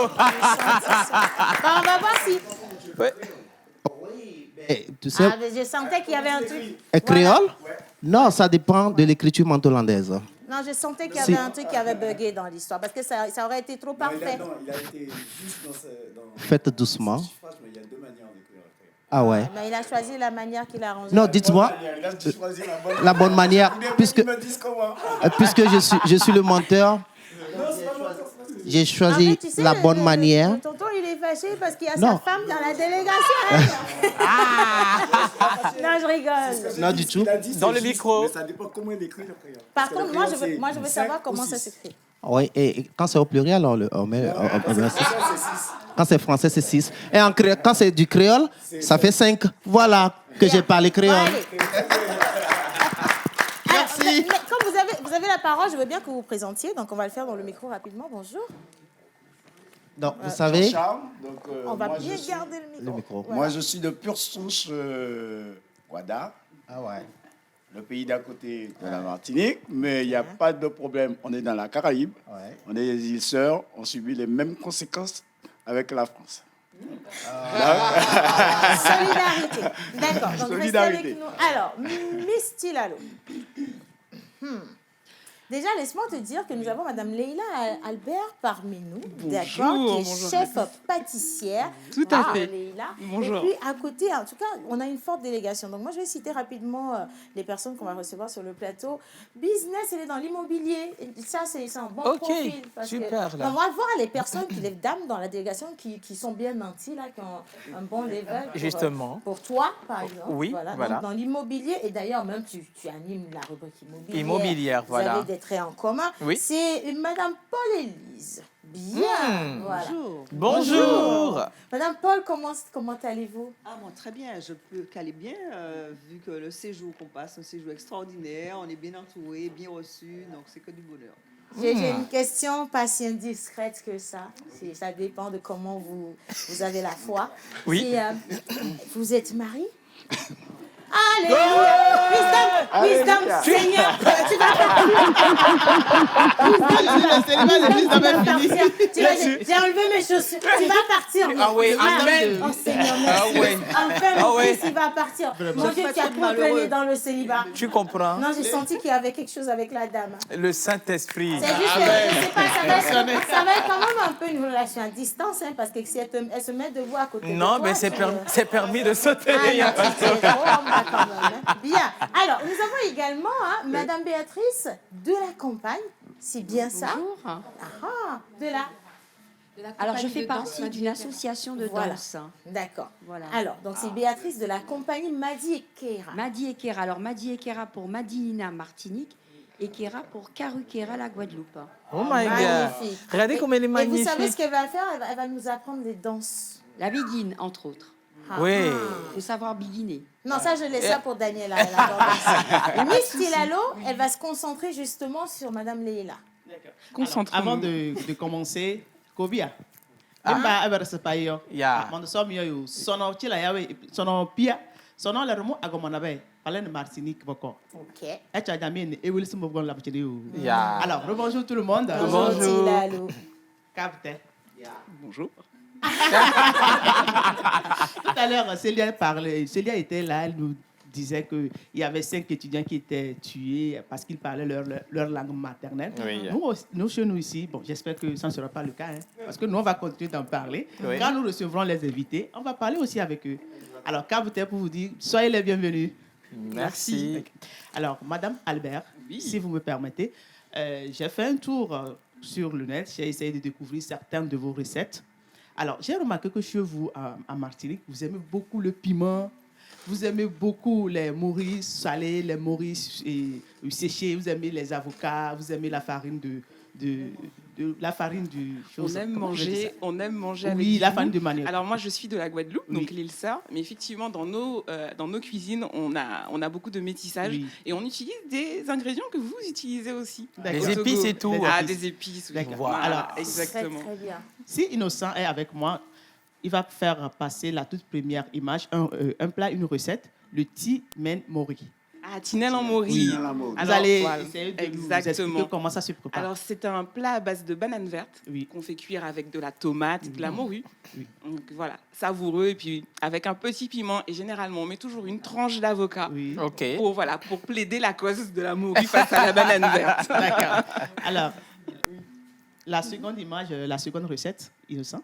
On va voir si. Tu sais, je sentais qu'il y avait un truc. Créole? Non, ça dépend de l'écriture manto-landaise. Non, je sentais qu'il y avait un truc qui avait bugué dans l'histoire parce que ça aurait été trop parfait. Il a été juste dans Faites doucement. il y a 2 manières d'écrire. Ah ouais. Mais il a choisi la manière qu'il a arrangée. Non, dites-moi. La bonne manière, puisque je suis le menteur. j'ai choisi En fait, tu sais, la bonne manière. Le tonton, il est fâché parce qu'il y a Non. sa femme dans la délégation. Non, je rigole. Non, du tout. Dans le micro. Mais ça dépend comment il écrit le prénom. Par Parce que contre, le prénom, moi, je veux c'est savoir 5 comment ou ça 6. s'écrit. Oui, et quand c'est au pluriel, on met. C'est 6. Quand c'est français, c'est 6. Et quand c'est du créole, ça fait 5. Voilà que j'ai parlé créole. Allez. Mais comme vous avez la parole, je veux bien que vous vous présentiez. Donc, on va le faire dans le micro rapidement. Bonjour. Donc, vous savez. Jean-Charles, donc, On va moi, bien je suis- garder le micro. Moi, je suis de pure souche Ouada. Ah ouais. Le pays d'à côté de la Martinique, mais il n'y a pas de problème. On est dans la Caraïbe, on est des îles sœurs, on subit les mêmes conséquences avec la France. Solidarité. D'accord. Donc, restez Solidarité. avec nous. Alors, Miss Tilalo. Déjà, laisse-moi te dire que nous avons Madame Leïla Albert parmi nous, d'accord, qui est bonjour. chef pâtissière. Tout à fait. Leïla. Bonjour. Et puis, à côté, en tout cas, on a une forte délégation. Donc, moi, je vais citer rapidement les personnes qu'on va recevoir sur le plateau. Business, elle est dans l'immobilier. Et ça, c'est un bon Ok, profil. Parce super, que, là. on va voir les personnes, les dames dans la délégation qui sont bien nantis, là, qui ont un bon level. Justement. Pour toi, par exemple. Oui, voilà. Donc, dans l'immobilier, et d'ailleurs, même tu animes la rubrique immobilière. Immobilière, voilà. Vous avez des traits en commun. Oui. C'est Madame Paul-Élise. Bien. Voilà. Bonjour. Madame Paul, comment allez-vous? Ah, moi, très bien. Je peux caler bien, vu que le séjour qu'on passe, un séjour extraordinaire. On est bien entouré, bien reçu. Donc, c'est que du bonheur. J'ai une question pas si indiscrète que ça. Ça dépend de comment vous avez la foi. Oui. Vous êtes marié? Alléluia! Wisdom, Seigneur, tu vas partir. J'ai enlevé mes chaussures. Tu vas partir. Ah oui, amen. Oh Seigneur, Ah merci. oui. Enfin, Ah mon oui. fils, il va partir. Mon Dieu, tu as trop traîné dans le célibat. Tu comprends? Non, j'ai senti qu'il y avait quelque chose avec la dame. Le Saint-Esprit. C'est juste que, je sais pas, ça va être quand même un peu une relation à distance, hein, parce que si elle se met debout à côté de Non, toi... mais c'est permis de sauter. Ah, non, c'est trop en bas quand même, hein. Bien. Alors, nous avons également Madame Béatrice de la Campagne. C'est bien ça? Bonjour. De la... Alors, je fais de danse, partie d'une association de Voilà. danse. D'accord. Voilà. Alors, donc c'est Béatrice de la compagnie Madi et Kera. Madi et Kera. Alors, Madi et Kera pour Madinina, Martinique, et Kera pour Karukera, la Guadeloupe. Oh my God. Magnifique. Regardez comme elle est Et magnifique. vous savez ce qu'elle va faire? Elle va nous apprendre des danses. La biguine, entre autres. Oui. Il faut savoir biguiner. Non, ça, je laisse ça pour Daniela. Elle adore ça. Miss Tilalo, elle va se concentrer justement sur Madame Leïla. Avant de commencer, Kobia. Ah. Emba everse payo. Yeah. Mando som yo sono chila yawe sono pia sono la remo agomana be palen Martinique boko. OK. Et tu as jamais et Wilson Bogon la petite. Yeah. Alors, rebonjour tout le monde. Bonjour Tilalo. Captain. Bonjour. Tout à l'heure, Célia parlait. Célia était là, elle nous disait qu'il y avait 5 étudiants qui étaient tués parce qu'ils parlaient leur langue maternelle. Oui. Nous, chez nous ici, bon, j'espère que ça ne sera pas le cas, hein, parce que nous, on va continuer d'en parler. Oui. Quand nous recevrons les invités, on va parler aussi avec eux. Alors, Kabouté, pour vous dire, soyez les bienvenus. Merci. Alors, Madame Albert, si vous me permettez, j'ai fait un tour sur le net, j'ai essayé de découvrir certaines de vos recettes. Alors, j'ai remarqué que chez vous, à Martinique, vous aimez beaucoup le piment, vous aimez beaucoup les morilles salées, les morilles séchées, vous aimez les avocats, vous aimez la farine la farine du chose. On aime manger avec Oui, du la goût. farine de manioc. Alors moi, je suis de la Guadeloupe, Oui. donc l'île Sœur, mais effectivement, dans nos cuisines, on a beaucoup de métissage Oui. et on utilise des ingrédients que vous utilisez aussi. D'accord. Les épices et tout. Ah, des épices. Oui. D'accord. Voilà, Alors, exactement. Très bien. Si Innocent est avec moi, il va faire passer la toute première image, un plat, une recette, le timen mori. Ah, tinelle en mori. Oui. Alors, Vous allez voilà, essayer de nous exactement. expliquer comment ça se prépare. Alors, c'est un plat à base de banane verte qu'on fait cuire avec de la tomate et de la morue. Oui. Donc voilà, savoureux et puis avec un petit piment. Et généralement, on met toujours une tranche d'avocat OK. pour plaider la cause de la morue face à la banane verte. D'accord. Alors, la seconde image, la seconde recette, Innocent.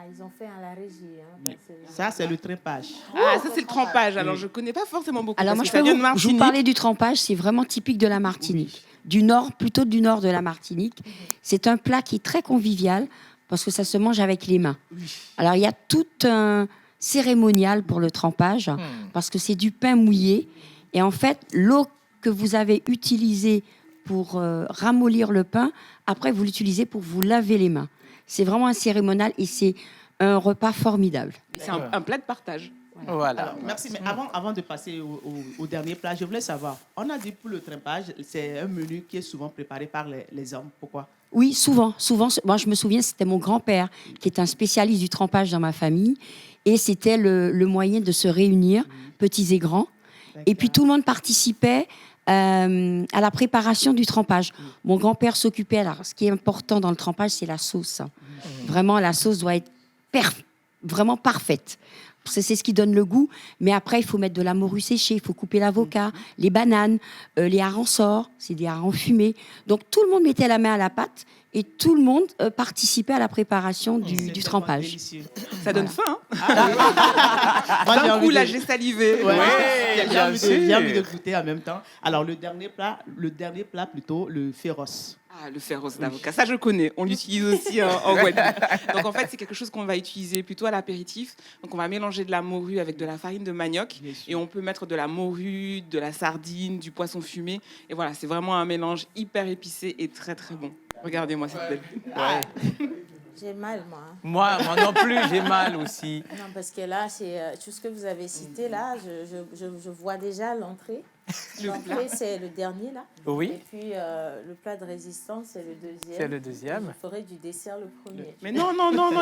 ils ont fait à la régie. Hein, Ça, c'est le trempage. Ah, ça, c'est le trempage. Alors, je ne connais pas forcément beaucoup. Alors, moi, parce que ça vient de je Martinique. vous parlais du trempage, c'est vraiment typique de la Martinique. Du nord, plutôt du nord de la Martinique. C'est un plat qui est très convivial parce que ça se mange avec les mains. Alors, il y a tout un cérémonial pour le trempage parce que c'est du pain mouillé. Et en fait, l'eau que vous avez utilisée pour ramollir le pain, après, vous l'utilisez pour vous laver les mains. C'est vraiment un cérémonial et c'est un repas formidable. C'est un plat de partage. Voilà. Alors, merci, mais avant de passer au dernier plat, je voulais savoir, on a dit pour le trempage, c'est un menu qui est souvent préparé par les hommes. Pourquoi? Oui, souvent. Moi, je me souviens, c'était mon grand-père qui est un spécialiste du trempage dans ma famille. Et c'était le moyen de se réunir, petits et grands. Et puis, tout le monde participait à la préparation du trempage. Mon grand-père s'occupait. Alors, ce qui est important dans le trempage, c'est la sauce. Vraiment, la sauce doit être vraiment parfaite. C'est ce qui donne le goût. Mais après, il faut mettre de la morue séchée, il faut couper l'avocat, les bananes, les harengs sorts, c'est des harengs fumés. Donc, tout le monde mettait la main à la pâte et tout le monde participait à la préparation du trempage. Ça donne faim. Hein. D'un coup, là, j'ai salivé. J'ai envie de goûter en même temps. Alors, le dernier plat plutôt, le féroce. Ah, le féroce d'avocat, ça je connais. On l'utilise aussi en Guadeloupe. Donc en fait, c'est quelque chose qu'on va utiliser plutôt à l'apéritif. Donc on va mélanger de la morue avec de la farine de manioc et on peut mettre de la morue, de la sardine, du poisson fumé. Et voilà, c'est vraiment un mélange hyper épicé et très très bon. Regardez-moi cette belle. J'ai mal, moi. Moi non plus, j'ai mal aussi. Non, parce que là, c'est tout ce que vous avez cité, là, je vois déjà l'entrée. L'entrée, c'est le dernier, là. Oui. Et puis, le plat de résistance, c'est le deuxième. C'est le deuxième. Vous ferez du dessert le premier. Mais non,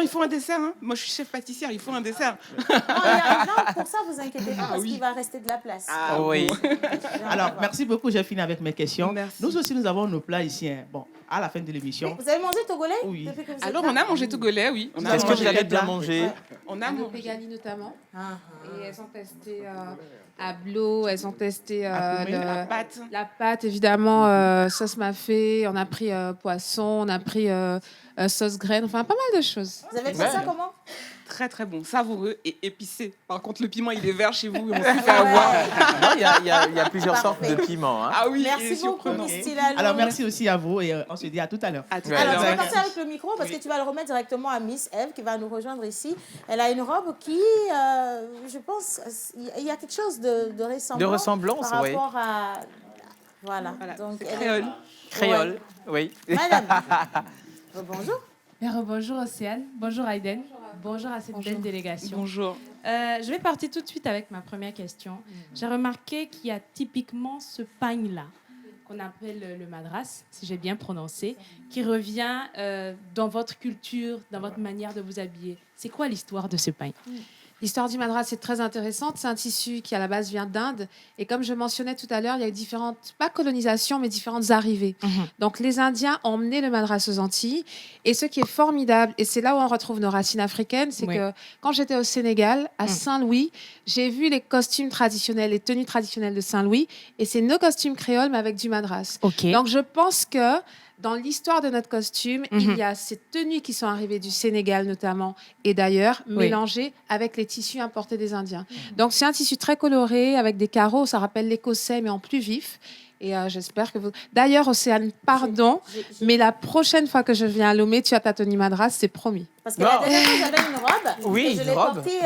il faut un dessert. Hein. Moi, je suis chef pâtissière, il faut un dessert. Non, pour ça, vous inquiétez pas, parce qu'il va rester de la place. Ah oui. Alors, merci beaucoup. J'ai fini avec mes questions. Merci. Nous aussi, nous avons nos plats ici. Hein. Bon, à la fin de l'émission. Vous avez mangé togolais? Oui. Depuis que vous êtes Alors, là? on a mangé togolais, oui. Est-ce que vous avez bien mangé? On a Le mangé. Pégali notamment. Ah, Et elles ont testé à Blo, elles ont testé La pâte. la pâte, évidemment, sauce mafé, on a pris poisson, on a pris sauce graine, enfin pas mal de choses. Vous avez fait ça comment? Très très bon, savoureux et épicé. Par contre, le piment, il est vert chez vous et on s'est fait avoir. Non, il y a plusieurs sortes de piments. Hein. Ah oui, Merci beaucoup, Miss Tilalo. Alors, merci aussi à vous et on se dit à tout à l'heure. À tout Alors, à tu vas l'heure. partir avec le micro parce que tu vas le remettre directement à Miss Eve qui va nous rejoindre ici. Elle a une robe qui, je pense, il y a quelque chose de ressemblant. De ressemblance, par oui. rapport à... Voilà. Donc, c'est elle créole. Créole, oui. Madame, bonjour. Bonjour Océane, bonjour Aïden, bonjour à cette belle délégation. Bonjour. Je vais partir tout de suite avec ma première question. J'ai remarqué qu'il y a typiquement ce pagne-là, qu'on appelle le madras, si j'ai bien prononcé, qui revient dans votre culture, dans votre manière de vous habiller. C'est quoi l'histoire de ce pagne? L'histoire du madras est très intéressante. C'est un tissu qui, à la base, vient d'Inde. Et comme je mentionnais tout à l'heure, il y a eu différentes, pas colonisations, mais différentes arrivées. Donc, les Indiens ont emmené le madras aux Antilles. Et ce qui est formidable, et c'est là où on retrouve nos racines africaines, c'est que quand j'étais au Sénégal, à Saint-Louis, j'ai vu les costumes traditionnels, les tenues traditionnelles de Saint-Louis. Et c'est nos costumes créoles, mais avec du madras. Donc, je pense que dans l'histoire de notre costume, il y a ces tenues qui sont arrivées du Sénégal notamment et d'ailleurs, mélangées avec les tissus importés des Indiens. Donc c'est un tissu très coloré avec des carreaux, ça rappelle l'écossais mais en plus vif. Et j'espère que vous... D'ailleurs, Océane, pardon, mais la prochaine fois que je viens à Lomé, tu as ta tenue madras, c'est promis. Parce que la dernière fois, j'avais une robe. Oui, et je l'ai une robe. portée,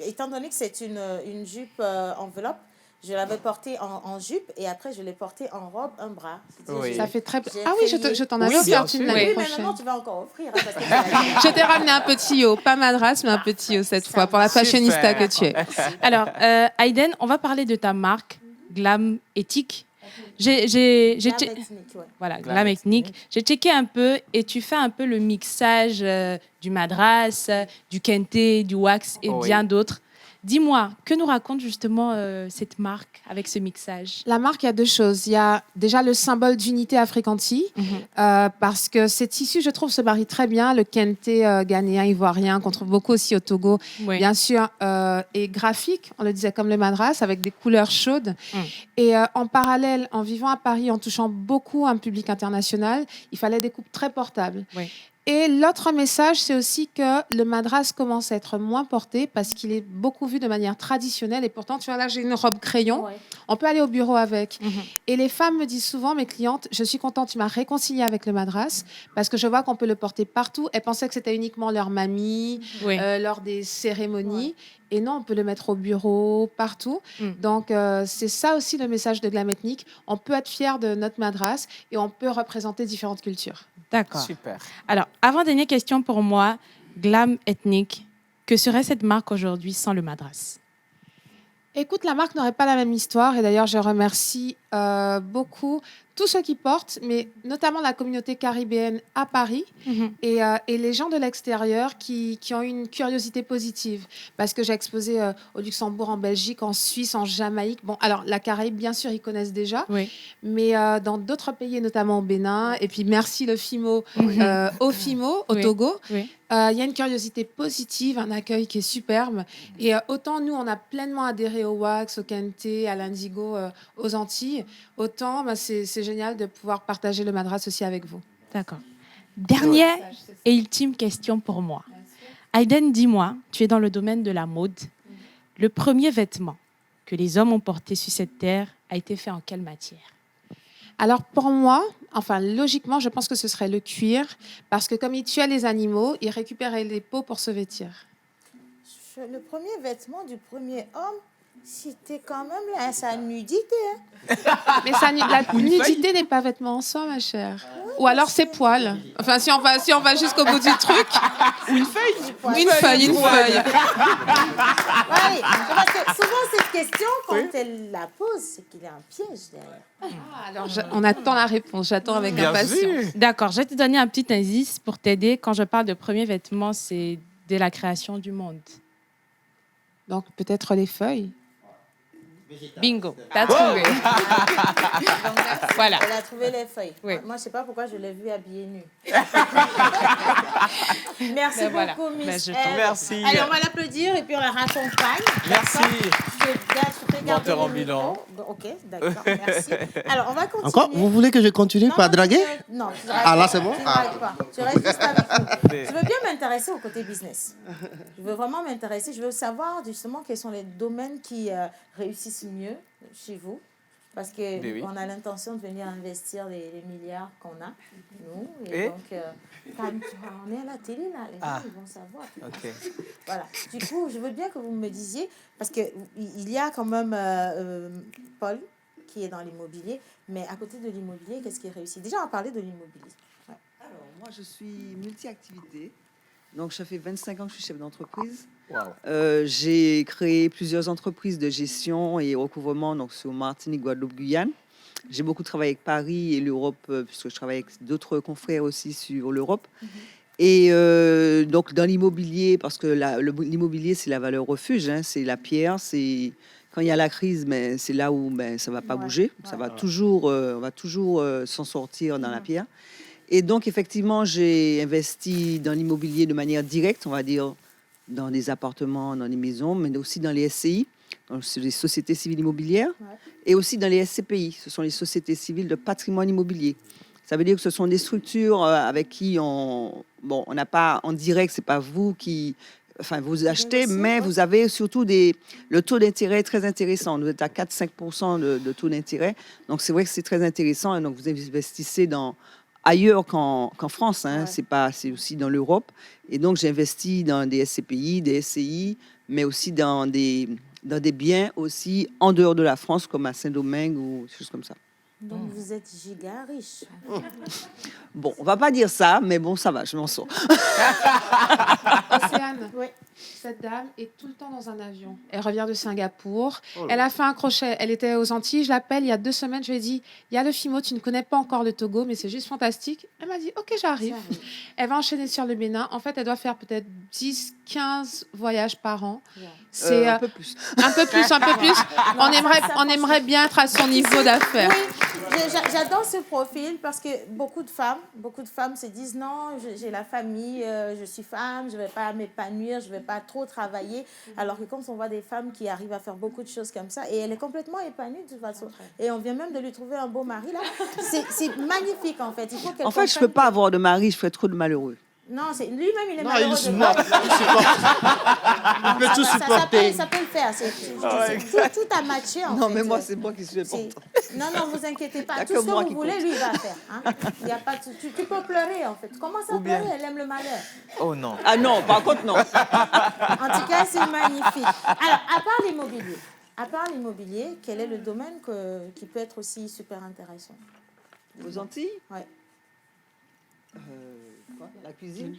étant donné que c'est une jupe enveloppe, je l'avais portée en jupe et après je l'ai portée en robe, un bras. Oui. Ça fait très... J'ai Ah oui, essayé. je t'en avais Oui, bien offert une sûr. l'année Oui, mais prochaine. maintenant tu vas encore offrir. Hein, parce que Je t'ai ramené un petit haut, pas madras, mais un petit haut cette fois, pour la fashionista que tu es. Alors, Aïden, on va parler de ta marque Glam Éthique. Voilà, Glam Ethnique. J'ai checké un peu et tu fais un peu le mixage du madras, du kente, du wax et bien d'autres. Dis-moi, que nous raconte justement cette marque avec ce mixage? La marque, il y a deux choses. Il y a déjà le symbole d'unité Africanti, parce que ces tissus, je trouve, se marient très bien. Le kente ghanéen, ivoirien, qu'on trouve beaucoup aussi au Togo, bien sûr, est graphique, on le disait comme le madras, avec des couleurs chaudes. Et en parallèle, en vivant à Paris, en touchant beaucoup un public international, il fallait des coupes très portables. Et l'autre message, c'est aussi que le madras commence à être moins porté parce qu'il est beaucoup vu de manière traditionnelle. Et pourtant, tu vois, là, j'ai une robe crayon. Ouais. On peut aller au bureau avec. Et les femmes me disent souvent, mes clientes, je suis contente, tu m'as réconciliée avec le madras parce que je vois qu'on peut le porter partout. Elles pensaient que c'était uniquement leur mamie, lors des cérémonies. Et non, on peut le mettre au bureau, partout. Donc, c'est ça aussi le message de Glam Ethnique. On peut être fier de notre madras et on peut représenter différentes cultures. D'accord. Super. Alors, avant-dernière question pour moi, Glam Ethnique, que serait cette marque aujourd'hui sans le madras? Écoute, la marque n'aurait pas la même histoire. Et d'ailleurs, je remercie beaucoup tous ceux qui portent, mais notamment la communauté caribéenne à Paris et les gens de l'extérieur qui ont une curiosité positive. Parce que j'ai exposé au Luxembourg, en Belgique, en Suisse, en Jamaïque. Bon, alors, la Caraïbe, bien sûr, ils connaissent déjà. Mais dans d'autres pays, notamment au Bénin. Et puis, merci le FIMO, au FIMO, au Togo. Il y a une curiosité positive, un accueil qui est superbe. Et autant nous, on a pleinement adhéré au wax, au kente, à l'indigo, aux Antilles, autant c'est génial de pouvoir partager le madras aussi avec vous. D'accord. Dernière et ultime question pour moi. Aiden, dis-moi, tu es dans le domaine de la mode. Le premier vêtement que les hommes ont porté sur cette terre a été fait en quelle matière? Alors pour moi, enfin logiquement, je pense que ce serait le cuir, parce que comme ils tuaient les animaux, ils récupéraient les peaux pour se vêtir. Le premier vêtement du premier homme, c'était quand même sa nudité. Hein. Mais la nudité n'est pas vêtement en soi, ma chère. Ou alors ses poils. Enfin, si on va jusqu'au bout du truc. Ou une feuille. Une feuille. Oui, parce que souvent cette question, quand elle la pose, c'est qu'il y a un piège derrière. Alors, on attend la réponse. J'attends avec impatience. D'accord, je vais te donner un petit indice pour t'aider. Quand je parle de premier vêtement, c'est de la création du monde. Donc, peut-être les feuilles. Bingo, t'as trouvé. Voilà. Elle a trouvé les feuilles. Oui. Moi, je ne sais pas pourquoi je l'ai vue habillée nue. Merci beaucoup, Miss Elle. Merci. Allez, on va l'applaudir et puis on la raccompagne. Merci. Je te garde Menteur ambulant. Ok, d'accord, merci. Alors, on va continuer. Encore? Vous voulez que je continue par draguer? Non, Ah, là, c'est bon? Tu dragues pas. Tu restes juste avec nous. Je veux bien m'intéresser au côté business. Je veux vraiment m'intéresser. Je veux savoir justement quels sont les domaines qui réussissent mieux chez vous. Parce qu'on a l'intention de venir investir les milliards qu'on a, nous. Et donc, on est à la télé, là, les gens ils vont savoir. Okay. Voilà. Du coup, je veux bien que vous me disiez, parce qu'il y a quand même Paul qui est dans l'immobilier, mais à côté de l'immobilier, qu'est-ce qui est réussi? Déjà, on va parler de l'immobilier. Ouais. Alors, moi, je suis multi-activité. Donc, ça fait 25 ans que je suis chef d'entreprise. Wow. J'ai créé plusieurs entreprises de gestion et recouvrement donc sur Martinique, Guadeloupe, Guyane. J'ai beaucoup travaillé avec Paris et l'Europe, puisque je travaille avec d'autres confrères aussi sur l'Europe. Et donc, dans l'immobilier, parce que l'immobilier, c'est la valeur refuge, hein, c'est la pierre, c'est... Quand il y a la crise, c'est là où ça ne va pas bouger. Ça va toujours, on va toujours s'en sortir dans la pierre. Et donc, effectivement, j'ai investi dans l'immobilier de manière directe, on va dire, dans des appartements, dans des maisons, mais aussi dans les SCI, donc les sociétés civiles immobilières, et aussi dans les SCPI, ce sont les sociétés civiles de patrimoine immobilier. Ça veut dire que ce sont des structures avec qui on n'a pas en direct, c'est pas vous qui... Enfin, vous achetez, mais vous avez surtout le taux d'intérêt est très intéressant. Vous êtes à 4-5% de taux d'intérêt. Donc, c'est vrai que c'est très intéressant. Et donc, vous investissez ailleurs qu'en France. Hein. C'est aussi dans l'Europe. Et donc, j'ai investi dans des SCPI, des SCI, mais aussi dans des biens aussi en dehors de la France, comme à Saint-Domingue ou des choses comme ça. Donc, vous êtes giga riche. Bon, on va pas dire ça, mais bon, ça va, je m'en sors. Océane, cette dame est tout le temps dans un avion. Elle revient de Singapour. Elle a fait un crochet. Elle était aux Antilles. Je l'appelle il y a 2 semaines. Je lui ai dit, il y a le FIMO, tu ne connais pas encore le Togo, mais c'est juste fantastique. Elle m'a dit, OK, j'arrive. Elle va enchaîner sur le Bénin. En fait, elle doit faire peut-être 10, 15 voyages par an. C'est un peu plus. Un peu plus. On aimerait bien être à son niveau d'affaires. Oui, j'adore ce profil parce que beaucoup de femmes se disent non, j'ai la famille, je suis femme, je ne vais pas m'épanouir, je ne vais pas trop travailler. Alors que quand on voit des femmes qui arrivent à faire beaucoup de choses comme ça, et elle est complètement épanouie de toute façon, et on vient même de lui trouver un beau mari là, c'est magnifique en fait. Il faut en fait, je ne peux pas avoir de mari, je ferais trop de malheureux. Non, c'est lui-même, il est Non, malheureux. il de supporte. voir. Il peut tout supporter. Ça peut le faire. Tout a matché, en Non, fait. mais moi, c'est moi qui suis C'est- Non, vous inquiétez pas. Il y a Tout que ce que moi vous qui voulez, compte. lui, il va faire. Hein. Il y a pas de... tu peux pleurer, en fait. Commence à Ou bien- pleurer, elle aime le malheur. Oh non. Ah non, par contre, non. En tout cas, c'est magnifique. Alors, à part l'immobilier, quel est le domaine qui peut être aussi super intéressant? Aux Antilles? Oui. Quoi, la cuisine?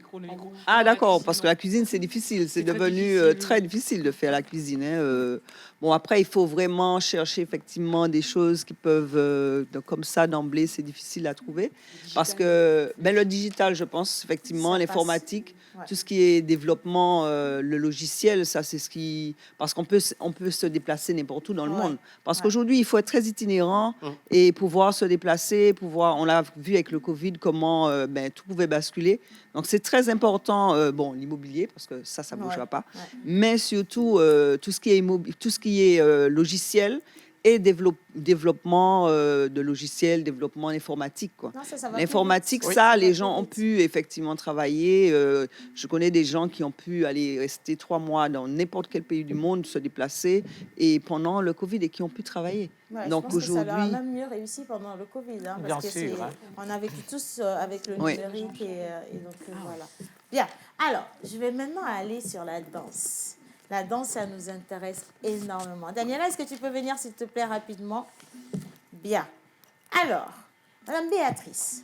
Ah d'accord, parce que la cuisine c'est difficile, c'est devenu très difficile de faire la cuisine. Hein. Bon après il faut vraiment chercher effectivement des choses qui peuvent, comme ça d'emblée c'est difficile à trouver. Parce que le digital je pense effectivement, l'informatique, tout ce qui est développement, le logiciel, ça c'est ce qui... Parce qu'on peut se déplacer n'importe où dans le monde. Parce qu'aujourd'hui il faut être très itinérant et pouvoir se déplacer, on l'a vu avec le Covid comment tout pouvait basculer. Donc c'est très important, l'immobilier, parce que ça ne bougera pas, mais surtout tout ce qui est logiciel et développement de logiciels, développement informatique. L'informatique, les gens ont pu effectivement travailler. Je connais des gens qui ont pu aller rester 3 mois dans n'importe quel pays du monde, se déplacer, et pendant le Covid, et qui ont pu travailler. Ouais, donc je pense que ça leur a aujourd'hui... même mieux réussi pendant le Covid. Hein, Bien parce que sûr, hein. on a vécu tous avec le numérique et donc voilà. Bien, alors, je vais maintenant aller sur la danse. La danse, ça nous intéresse énormément. Daniela, est-ce que tu peux venir, s'il te plaît, rapidement? Bien. Alors, Madame Béatrice,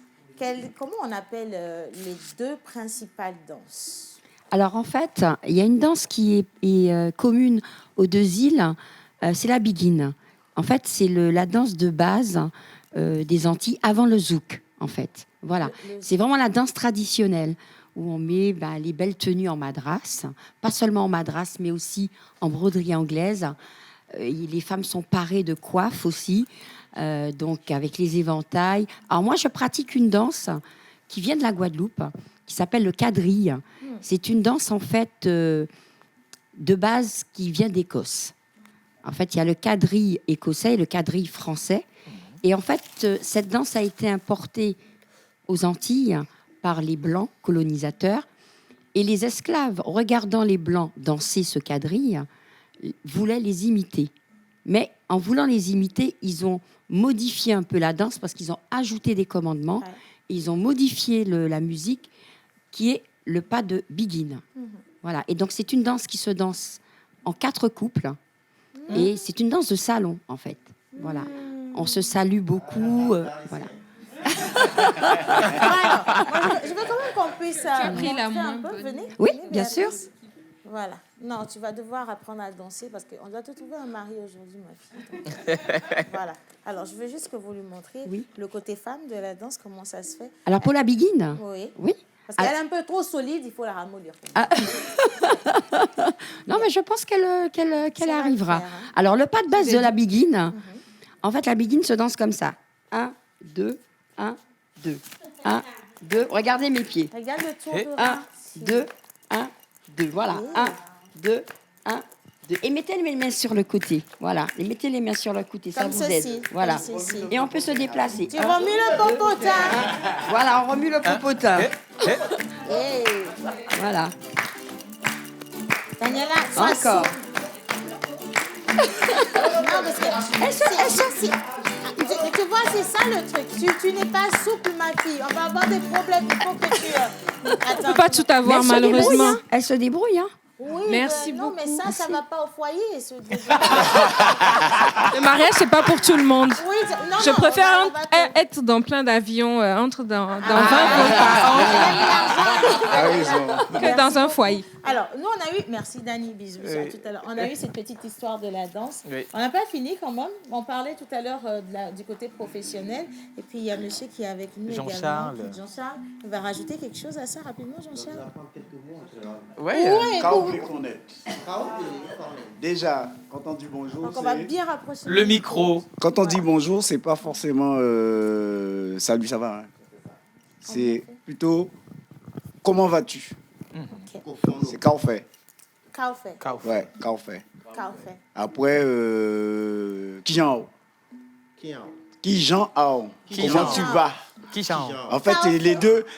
comment on appelle les 2 principales danses? Alors en fait, il y a une danse qui est commune aux 2 îles, c'est la biguine. En fait, c'est la danse de base des Antilles avant le zouk, en fait. Voilà, c'est vraiment la danse traditionnelle où on met les belles tenues en madras, pas seulement en madras, mais aussi en broderie anglaise. Les femmes sont parées de coiffes aussi, donc avec les éventails. Alors moi, je pratique une danse qui vient de la Guadeloupe, qui s'appelle le quadrille. C'est une danse, en fait, de base qui vient d'Écosse. En fait, il y a le quadrille écossais et le quadrille français. Et en fait, cette danse a été importée aux Antilles par les Blancs colonisateurs. Et les esclaves, regardant les Blancs danser ce quadrille, voulaient les imiter. Mais en voulant les imiter, ils ont modifié un peu la danse parce qu'ils ont ajouté des commandements. Et ils ont modifié la musique qui est le pas de biguine. Voilà. Et donc, c'est une danse qui se danse en 4 couples. Et c'est une danse de salon, en fait. Voilà. On se salue beaucoup. Voilà. Je veux quand même qu'on puisse pris la montrer un moins peu. Venez, Oui, venez, bien sûr. Béatrice. Voilà. Non, tu vas devoir apprendre à danser parce qu'on doit te trouver un mari aujourd'hui, ma fille. Donc, voilà. Alors, je veux juste que vous lui montriez le côté femme de la danse, comment ça se fait. Alors, pour la biguine, oui. Parce qu'elle est un peu trop solide, il faut la ramollir. Non, mais je pense qu'elle arrivera. Alors, le pas de base de la biguine, en fait, la biguine se danse comme ça. 1, 2, 1, 2. 1, 2. Regardez mes pieds. Regarde le tour de 1, 2, 1, 2. Voilà. 1, 2, 1, 2. Et mettez les mains sur le côté. Voilà. Et mettez les mains sur le côté. Ça Comme vous ceci, aide. Voilà. comme ceci. Et on peut se déplacer. Tu remues le popotin. Voilà, on remue le popotin. Hey. Voilà. Daniela, sois Encore. Non, parce que tu vois, c'est ça le truc. Tu n'es pas souple, ma fille. On va avoir des problèmes. Il faut que tu... On ne peut pas tout avoir, malheureusement. Elle se débrouille, hein. Oui, Merci non, mais ça ne va pas au foyer. Le mariage, c'est pas pour tout le monde. Oui, non, Je non, préfère on va être dans plein d'avions, entre dans 20 que dans un foyer. Alors, nous, on a eu... Merci, Dani, bisous. À tout à l'heure. On a eu cette petite histoire de la danse. Oui. On n'a pas fini quand même. On parlait tout à l'heure du côté professionnel. Et puis, il y a monsieur qui est avec nous Jean-Charles. également. Jean-Charles. Il va rajouter quelque chose à ça rapidement, Jean-Charles. Quand vous les connaissez. Déjà, quand on dit bonjour, Donc, on va bien rapprocher Le micro. Quand on dit bonjour, c'est pas forcément salut, ça va. Hein. C'est plutôt comment vas-tu. C'est quand on fait. Café. Ouais, quand on fait. Café. Après, qui Jean Ao. Qui Jean Ao. Comment tu vas. Quichao. En fait,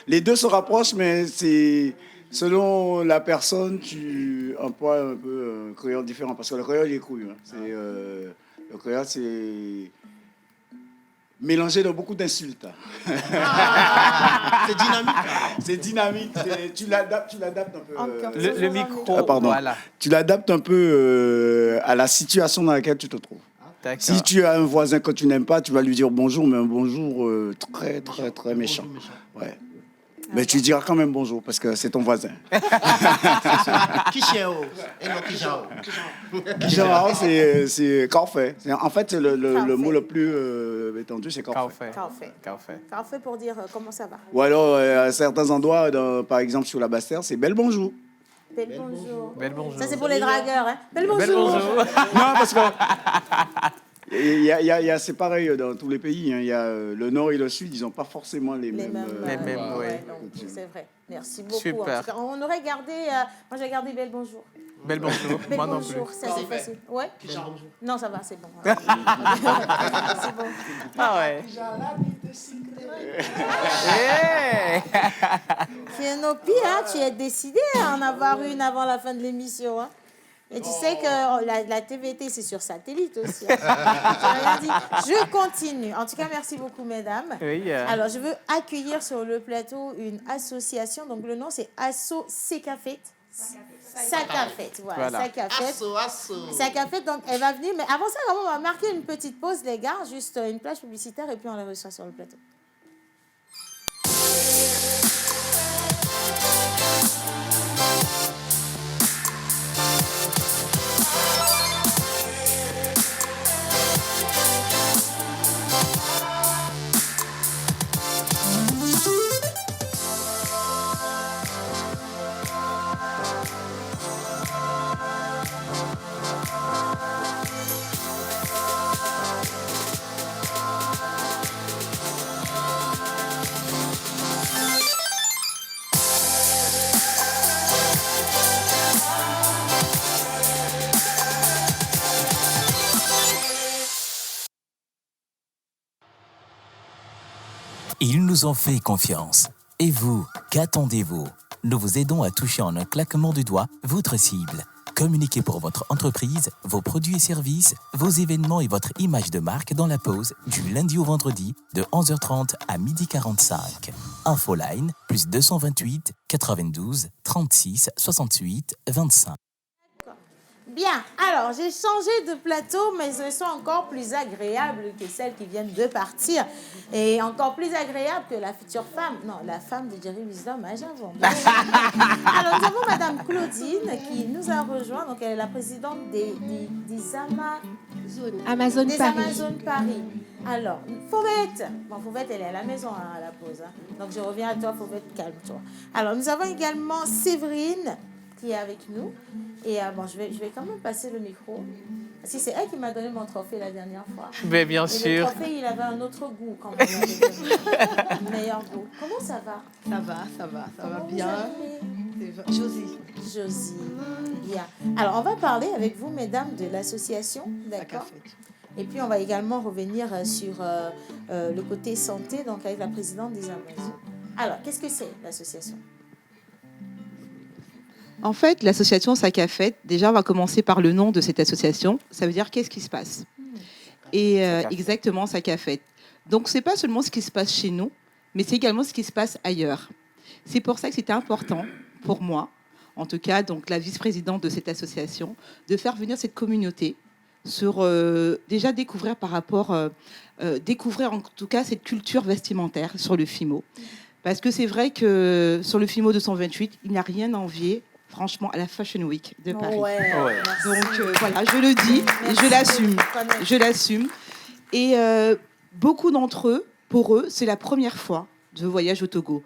les deux se rapprochent, mais c'est selon la personne, tu emploies un peu un créole différent. Parce que le créole, il est cool. Hein. Le créole, c'est mélangé de beaucoup d'insultes. C'est dynamique. C'est dynamique. Tu l'adaptes un peu. Le micro, pardon. voilà. Tu l'adaptes un peu à la situation dans laquelle tu te trouves. Si tu as un voisin que tu n'aimes pas, tu vas lui dire bonjour, mais un bonjour très, très, très méchant. Ouais. Mais tu diras quand même bonjour parce que c'est ton voisin. Quichao. Et non, Quichao. Quichao, c'est Carfait. En fait, c'est le mot le plus étendu, c'est Carfait. Carfait pour dire comment ça va. Ou alors, à certains endroits, par exemple sur la Basse-Terre, c'est bel bonjour. Bel bonjour. Bel bonjour. Ça, c'est pour les dragueurs. Hein. Bel bonjour. Bel bonjour. Non, parce que c'est pareil dans tous les pays. Hein. Il y a le Nord et le Sud, ils n'ont pas forcément les mêmes. C'est vrai. Merci beaucoup. Super. En tout cas, on aurait gardé. Moi, j'ai gardé bel bonjour. Bel bonjour. Bel Moi non bonjour, plus. ça c'est facile. Ouais. Non, ça va, c'est bon. C'est bon. Ah ouais. Fienopi, hein, tu es décidé à en avoir une avant la fin de l'émission. Hein. Et tu sais que la TVT, c'est sur satellite aussi. Hein. J'ai rien dit. Je continue. En tout cas, merci beaucoup, mesdames. Oui, Alors, je veux accueillir sur le plateau une association. Donc, le nom, c'est Asso Secafet. Sacafet, voilà. Sacafet. Sacafet, donc elle va venir. Mais avant ça, on va marquer une petite pause, les gars. Juste une plage publicitaire et puis on les reçoit sur le plateau. Ils nous ont fait confiance. Et vous, qu'attendez-vous? Nous vous aidons à toucher en un claquement de doigts votre cible. Communiquez pour votre entreprise, vos produits et services, vos événements et votre image de marque dans la pause du lundi au vendredi de 11h30 à 12h45. Infoline, plus 228 92 36 68 25. Bien, alors j'ai changé de plateau, mais elles sont encore plus agréables que celles qui viennent de partir. Et encore plus agréables que la future femme. Non, la femme de Jerry Wisdom, hein, j'avoue. Alors nous avons Madame Claudine qui nous a rejoint. Donc elle est la présidente des Amazon Paris. Amazon Paris. Alors, Fauvette. Bon, Fauvette, elle est à la maison hein, à la pause. Hein. Donc je reviens à toi, Fauvette, calme-toi. Alors nous avons également Séverine qui est avec nous. Et bon, je vais quand même passer le micro. Parce que c'est elle qui m'a donné mon trophée la dernière fois. Mais bien et sûr. Le trophée, il avait un autre goût quand même. Meilleur goût. Comment ça va? Ça va bien. Josie. Josie. Bien. Alors, on va parler avec vous, mesdames, de l'association. D'accord. Et puis, on va également revenir sur le côté santé, donc avec la présidente des Amazones. Alors, qu'est-ce que c'est l'association? En fait, l'association Sacafet, déjà, on va commencer par le nom de cette association. Ça veut dire qu'est-ce qui se passe. Et exactement, Sacafet. Donc, ce n'est pas seulement ce qui se passe chez nous, mais c'est également ce qui se passe ailleurs. C'est pour ça que c'était important pour moi, en tout cas, donc la vice-présidente de cette association, de faire venir cette communauté sur déjà découvrir découvrir en tout cas cette culture vestimentaire sur le FIMO. Parce que c'est vrai que sur le FIMO 228, il n'y a rien à envier franchement à la Fashion Week de Paris. Donc voilà, je le dis, et je l'assume. Et beaucoup d'entre eux, pour eux, c'est la première fois de voyage au Togo.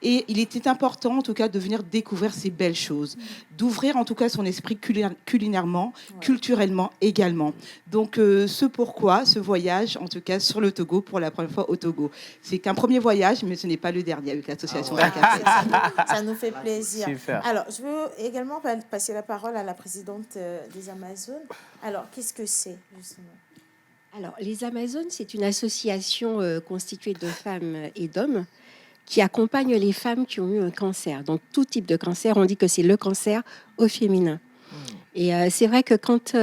Et il était important, en tout cas, de venir découvrir ces belles choses, d'ouvrir, en tout cas, son esprit culinairement, culturellement également. Donc, ce pourquoi, ce voyage, en tout cas, sur le Togo, pour la première fois au Togo. C'est qu'un premier voyage, mais ce n'est pas le dernier avec l'association. Ça nous fait plaisir. Super. Alors, je veux également passer la parole à la présidente des Amazones. Alors, qu'est-ce que c'est, justement? Alors, les Amazones, c'est une association constituée de femmes et d'hommes qui accompagne les femmes qui ont eu un cancer. Donc, tout type de cancer, on dit que c'est le cancer au féminin. Et c'est vrai que quand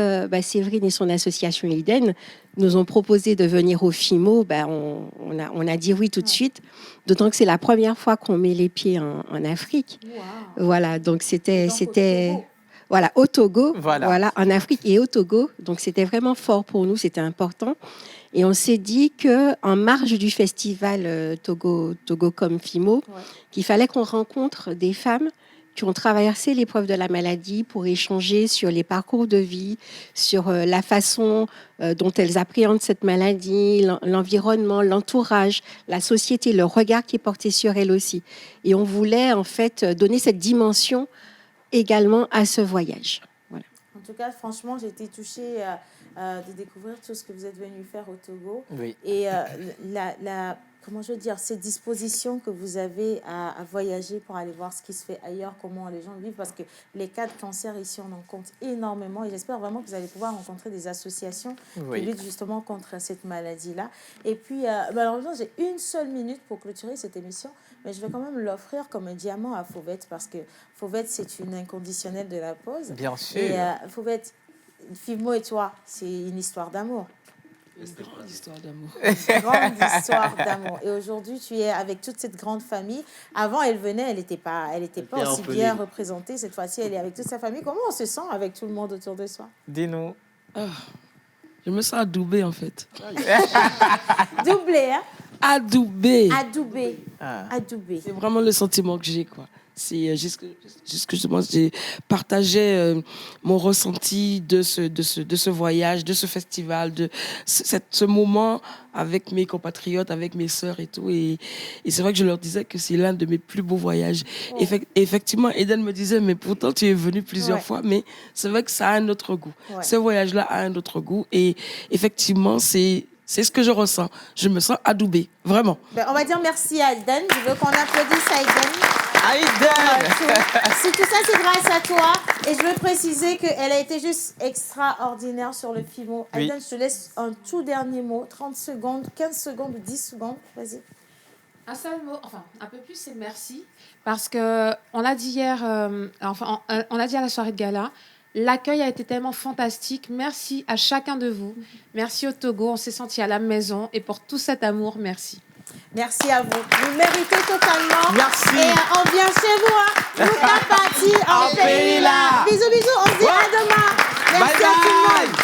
Séverine et son association Eden nous ont proposé de venir au FIMO, on a dit oui tout de suite, d'autant que c'est la première fois qu'on met les pieds en Afrique. Wow. Voilà, donc c'était voilà, au Togo, voilà, en Afrique et au Togo. Donc c'était vraiment fort pour nous, c'était important. Et on s'est dit qu'en marge du festival Togocom FIMO, qu'il fallait qu'on rencontre des femmes qui ont traversé l'épreuve de la maladie pour échanger sur les parcours de vie, sur la façon dont elles appréhendent cette maladie, l'environnement, l'entourage, la société, le regard qui est porté sur elles aussi. Et on voulait en fait donner cette dimension également à ce voyage. Voilà. En tout cas, franchement, j'ai été touchée de découvrir tout ce que vous êtes venu faire au Togo. Oui. Et comment je veux dire, ces dispositions que vous avez à voyager pour aller voir ce qui se fait ailleurs, comment les gens vivent, parce que les cas de cancer ici, on en compte énormément et j'espère vraiment que vous allez pouvoir rencontrer des associations qui luttent justement contre cette maladie-là. Et puis, malheureusement, j'ai 1 seule minute pour clôturer cette émission, mais je vais quand même l'offrir comme un diamant à Fauvette, parce que Fauvette, c'est une inconditionnelle de la pause. Bien sûr. Et Fauvette, Fimo et toi, c'est une histoire d'amour. Une grande histoire d'amour. Une grande histoire d'amour. Et aujourd'hui, tu es avec toute cette grande famille. Avant, elle venait, elle n'était pas aussi bien représentée. Cette fois-ci, elle est avec toute sa famille. Comment on se sent avec tout le monde autour de soi? Dis-nous. Je me sens adoubée, en fait. Doublée, hein? Adoubée. Adoubée. C'est vraiment le sentiment que j'ai, quoi. C'est juste que j'ai partagé mon ressenti de ce voyage, de ce festival, de ce moment avec mes compatriotes, avec mes sœurs et tout. Et c'est vrai que je leur disais que c'est l'un de mes plus beaux voyages. Oh. Effectivement, Eden me disait, mais pourtant tu es venu plusieurs fois, mais c'est vrai que ça a un autre goût. Ouais. Ce voyage-là a un autre goût. Et effectivement, c'est ce que je ressens. Je me sens adoubée, vraiment. On va dire merci à Eden. Je veux qu'on applaudisse à Eden. Aïden. Tout ça, c'est grâce à toi. Et je veux préciser qu'elle a été juste extraordinaire sur le FIMO. Oui. Aïden, je te laisse un tout dernier mot. 30 secondes, 15 secondes ou 10 secondes. Vas-y. Un seul mot, enfin un peu plus, c'est merci. Parce qu'on l'a dit hier, on l'a dit à la soirée de gala, l'accueil a été tellement fantastique. Merci à chacun de vous. Merci au Togo, on s'est sentis à la maison. Et pour tout cet amour, merci. Merci à vous. Vous méritez totalement. Merci. Et on vient chez vous. Nous sommes partis en pays là. Bisous, bisous. On se dit à demain. Merci à tout le monde.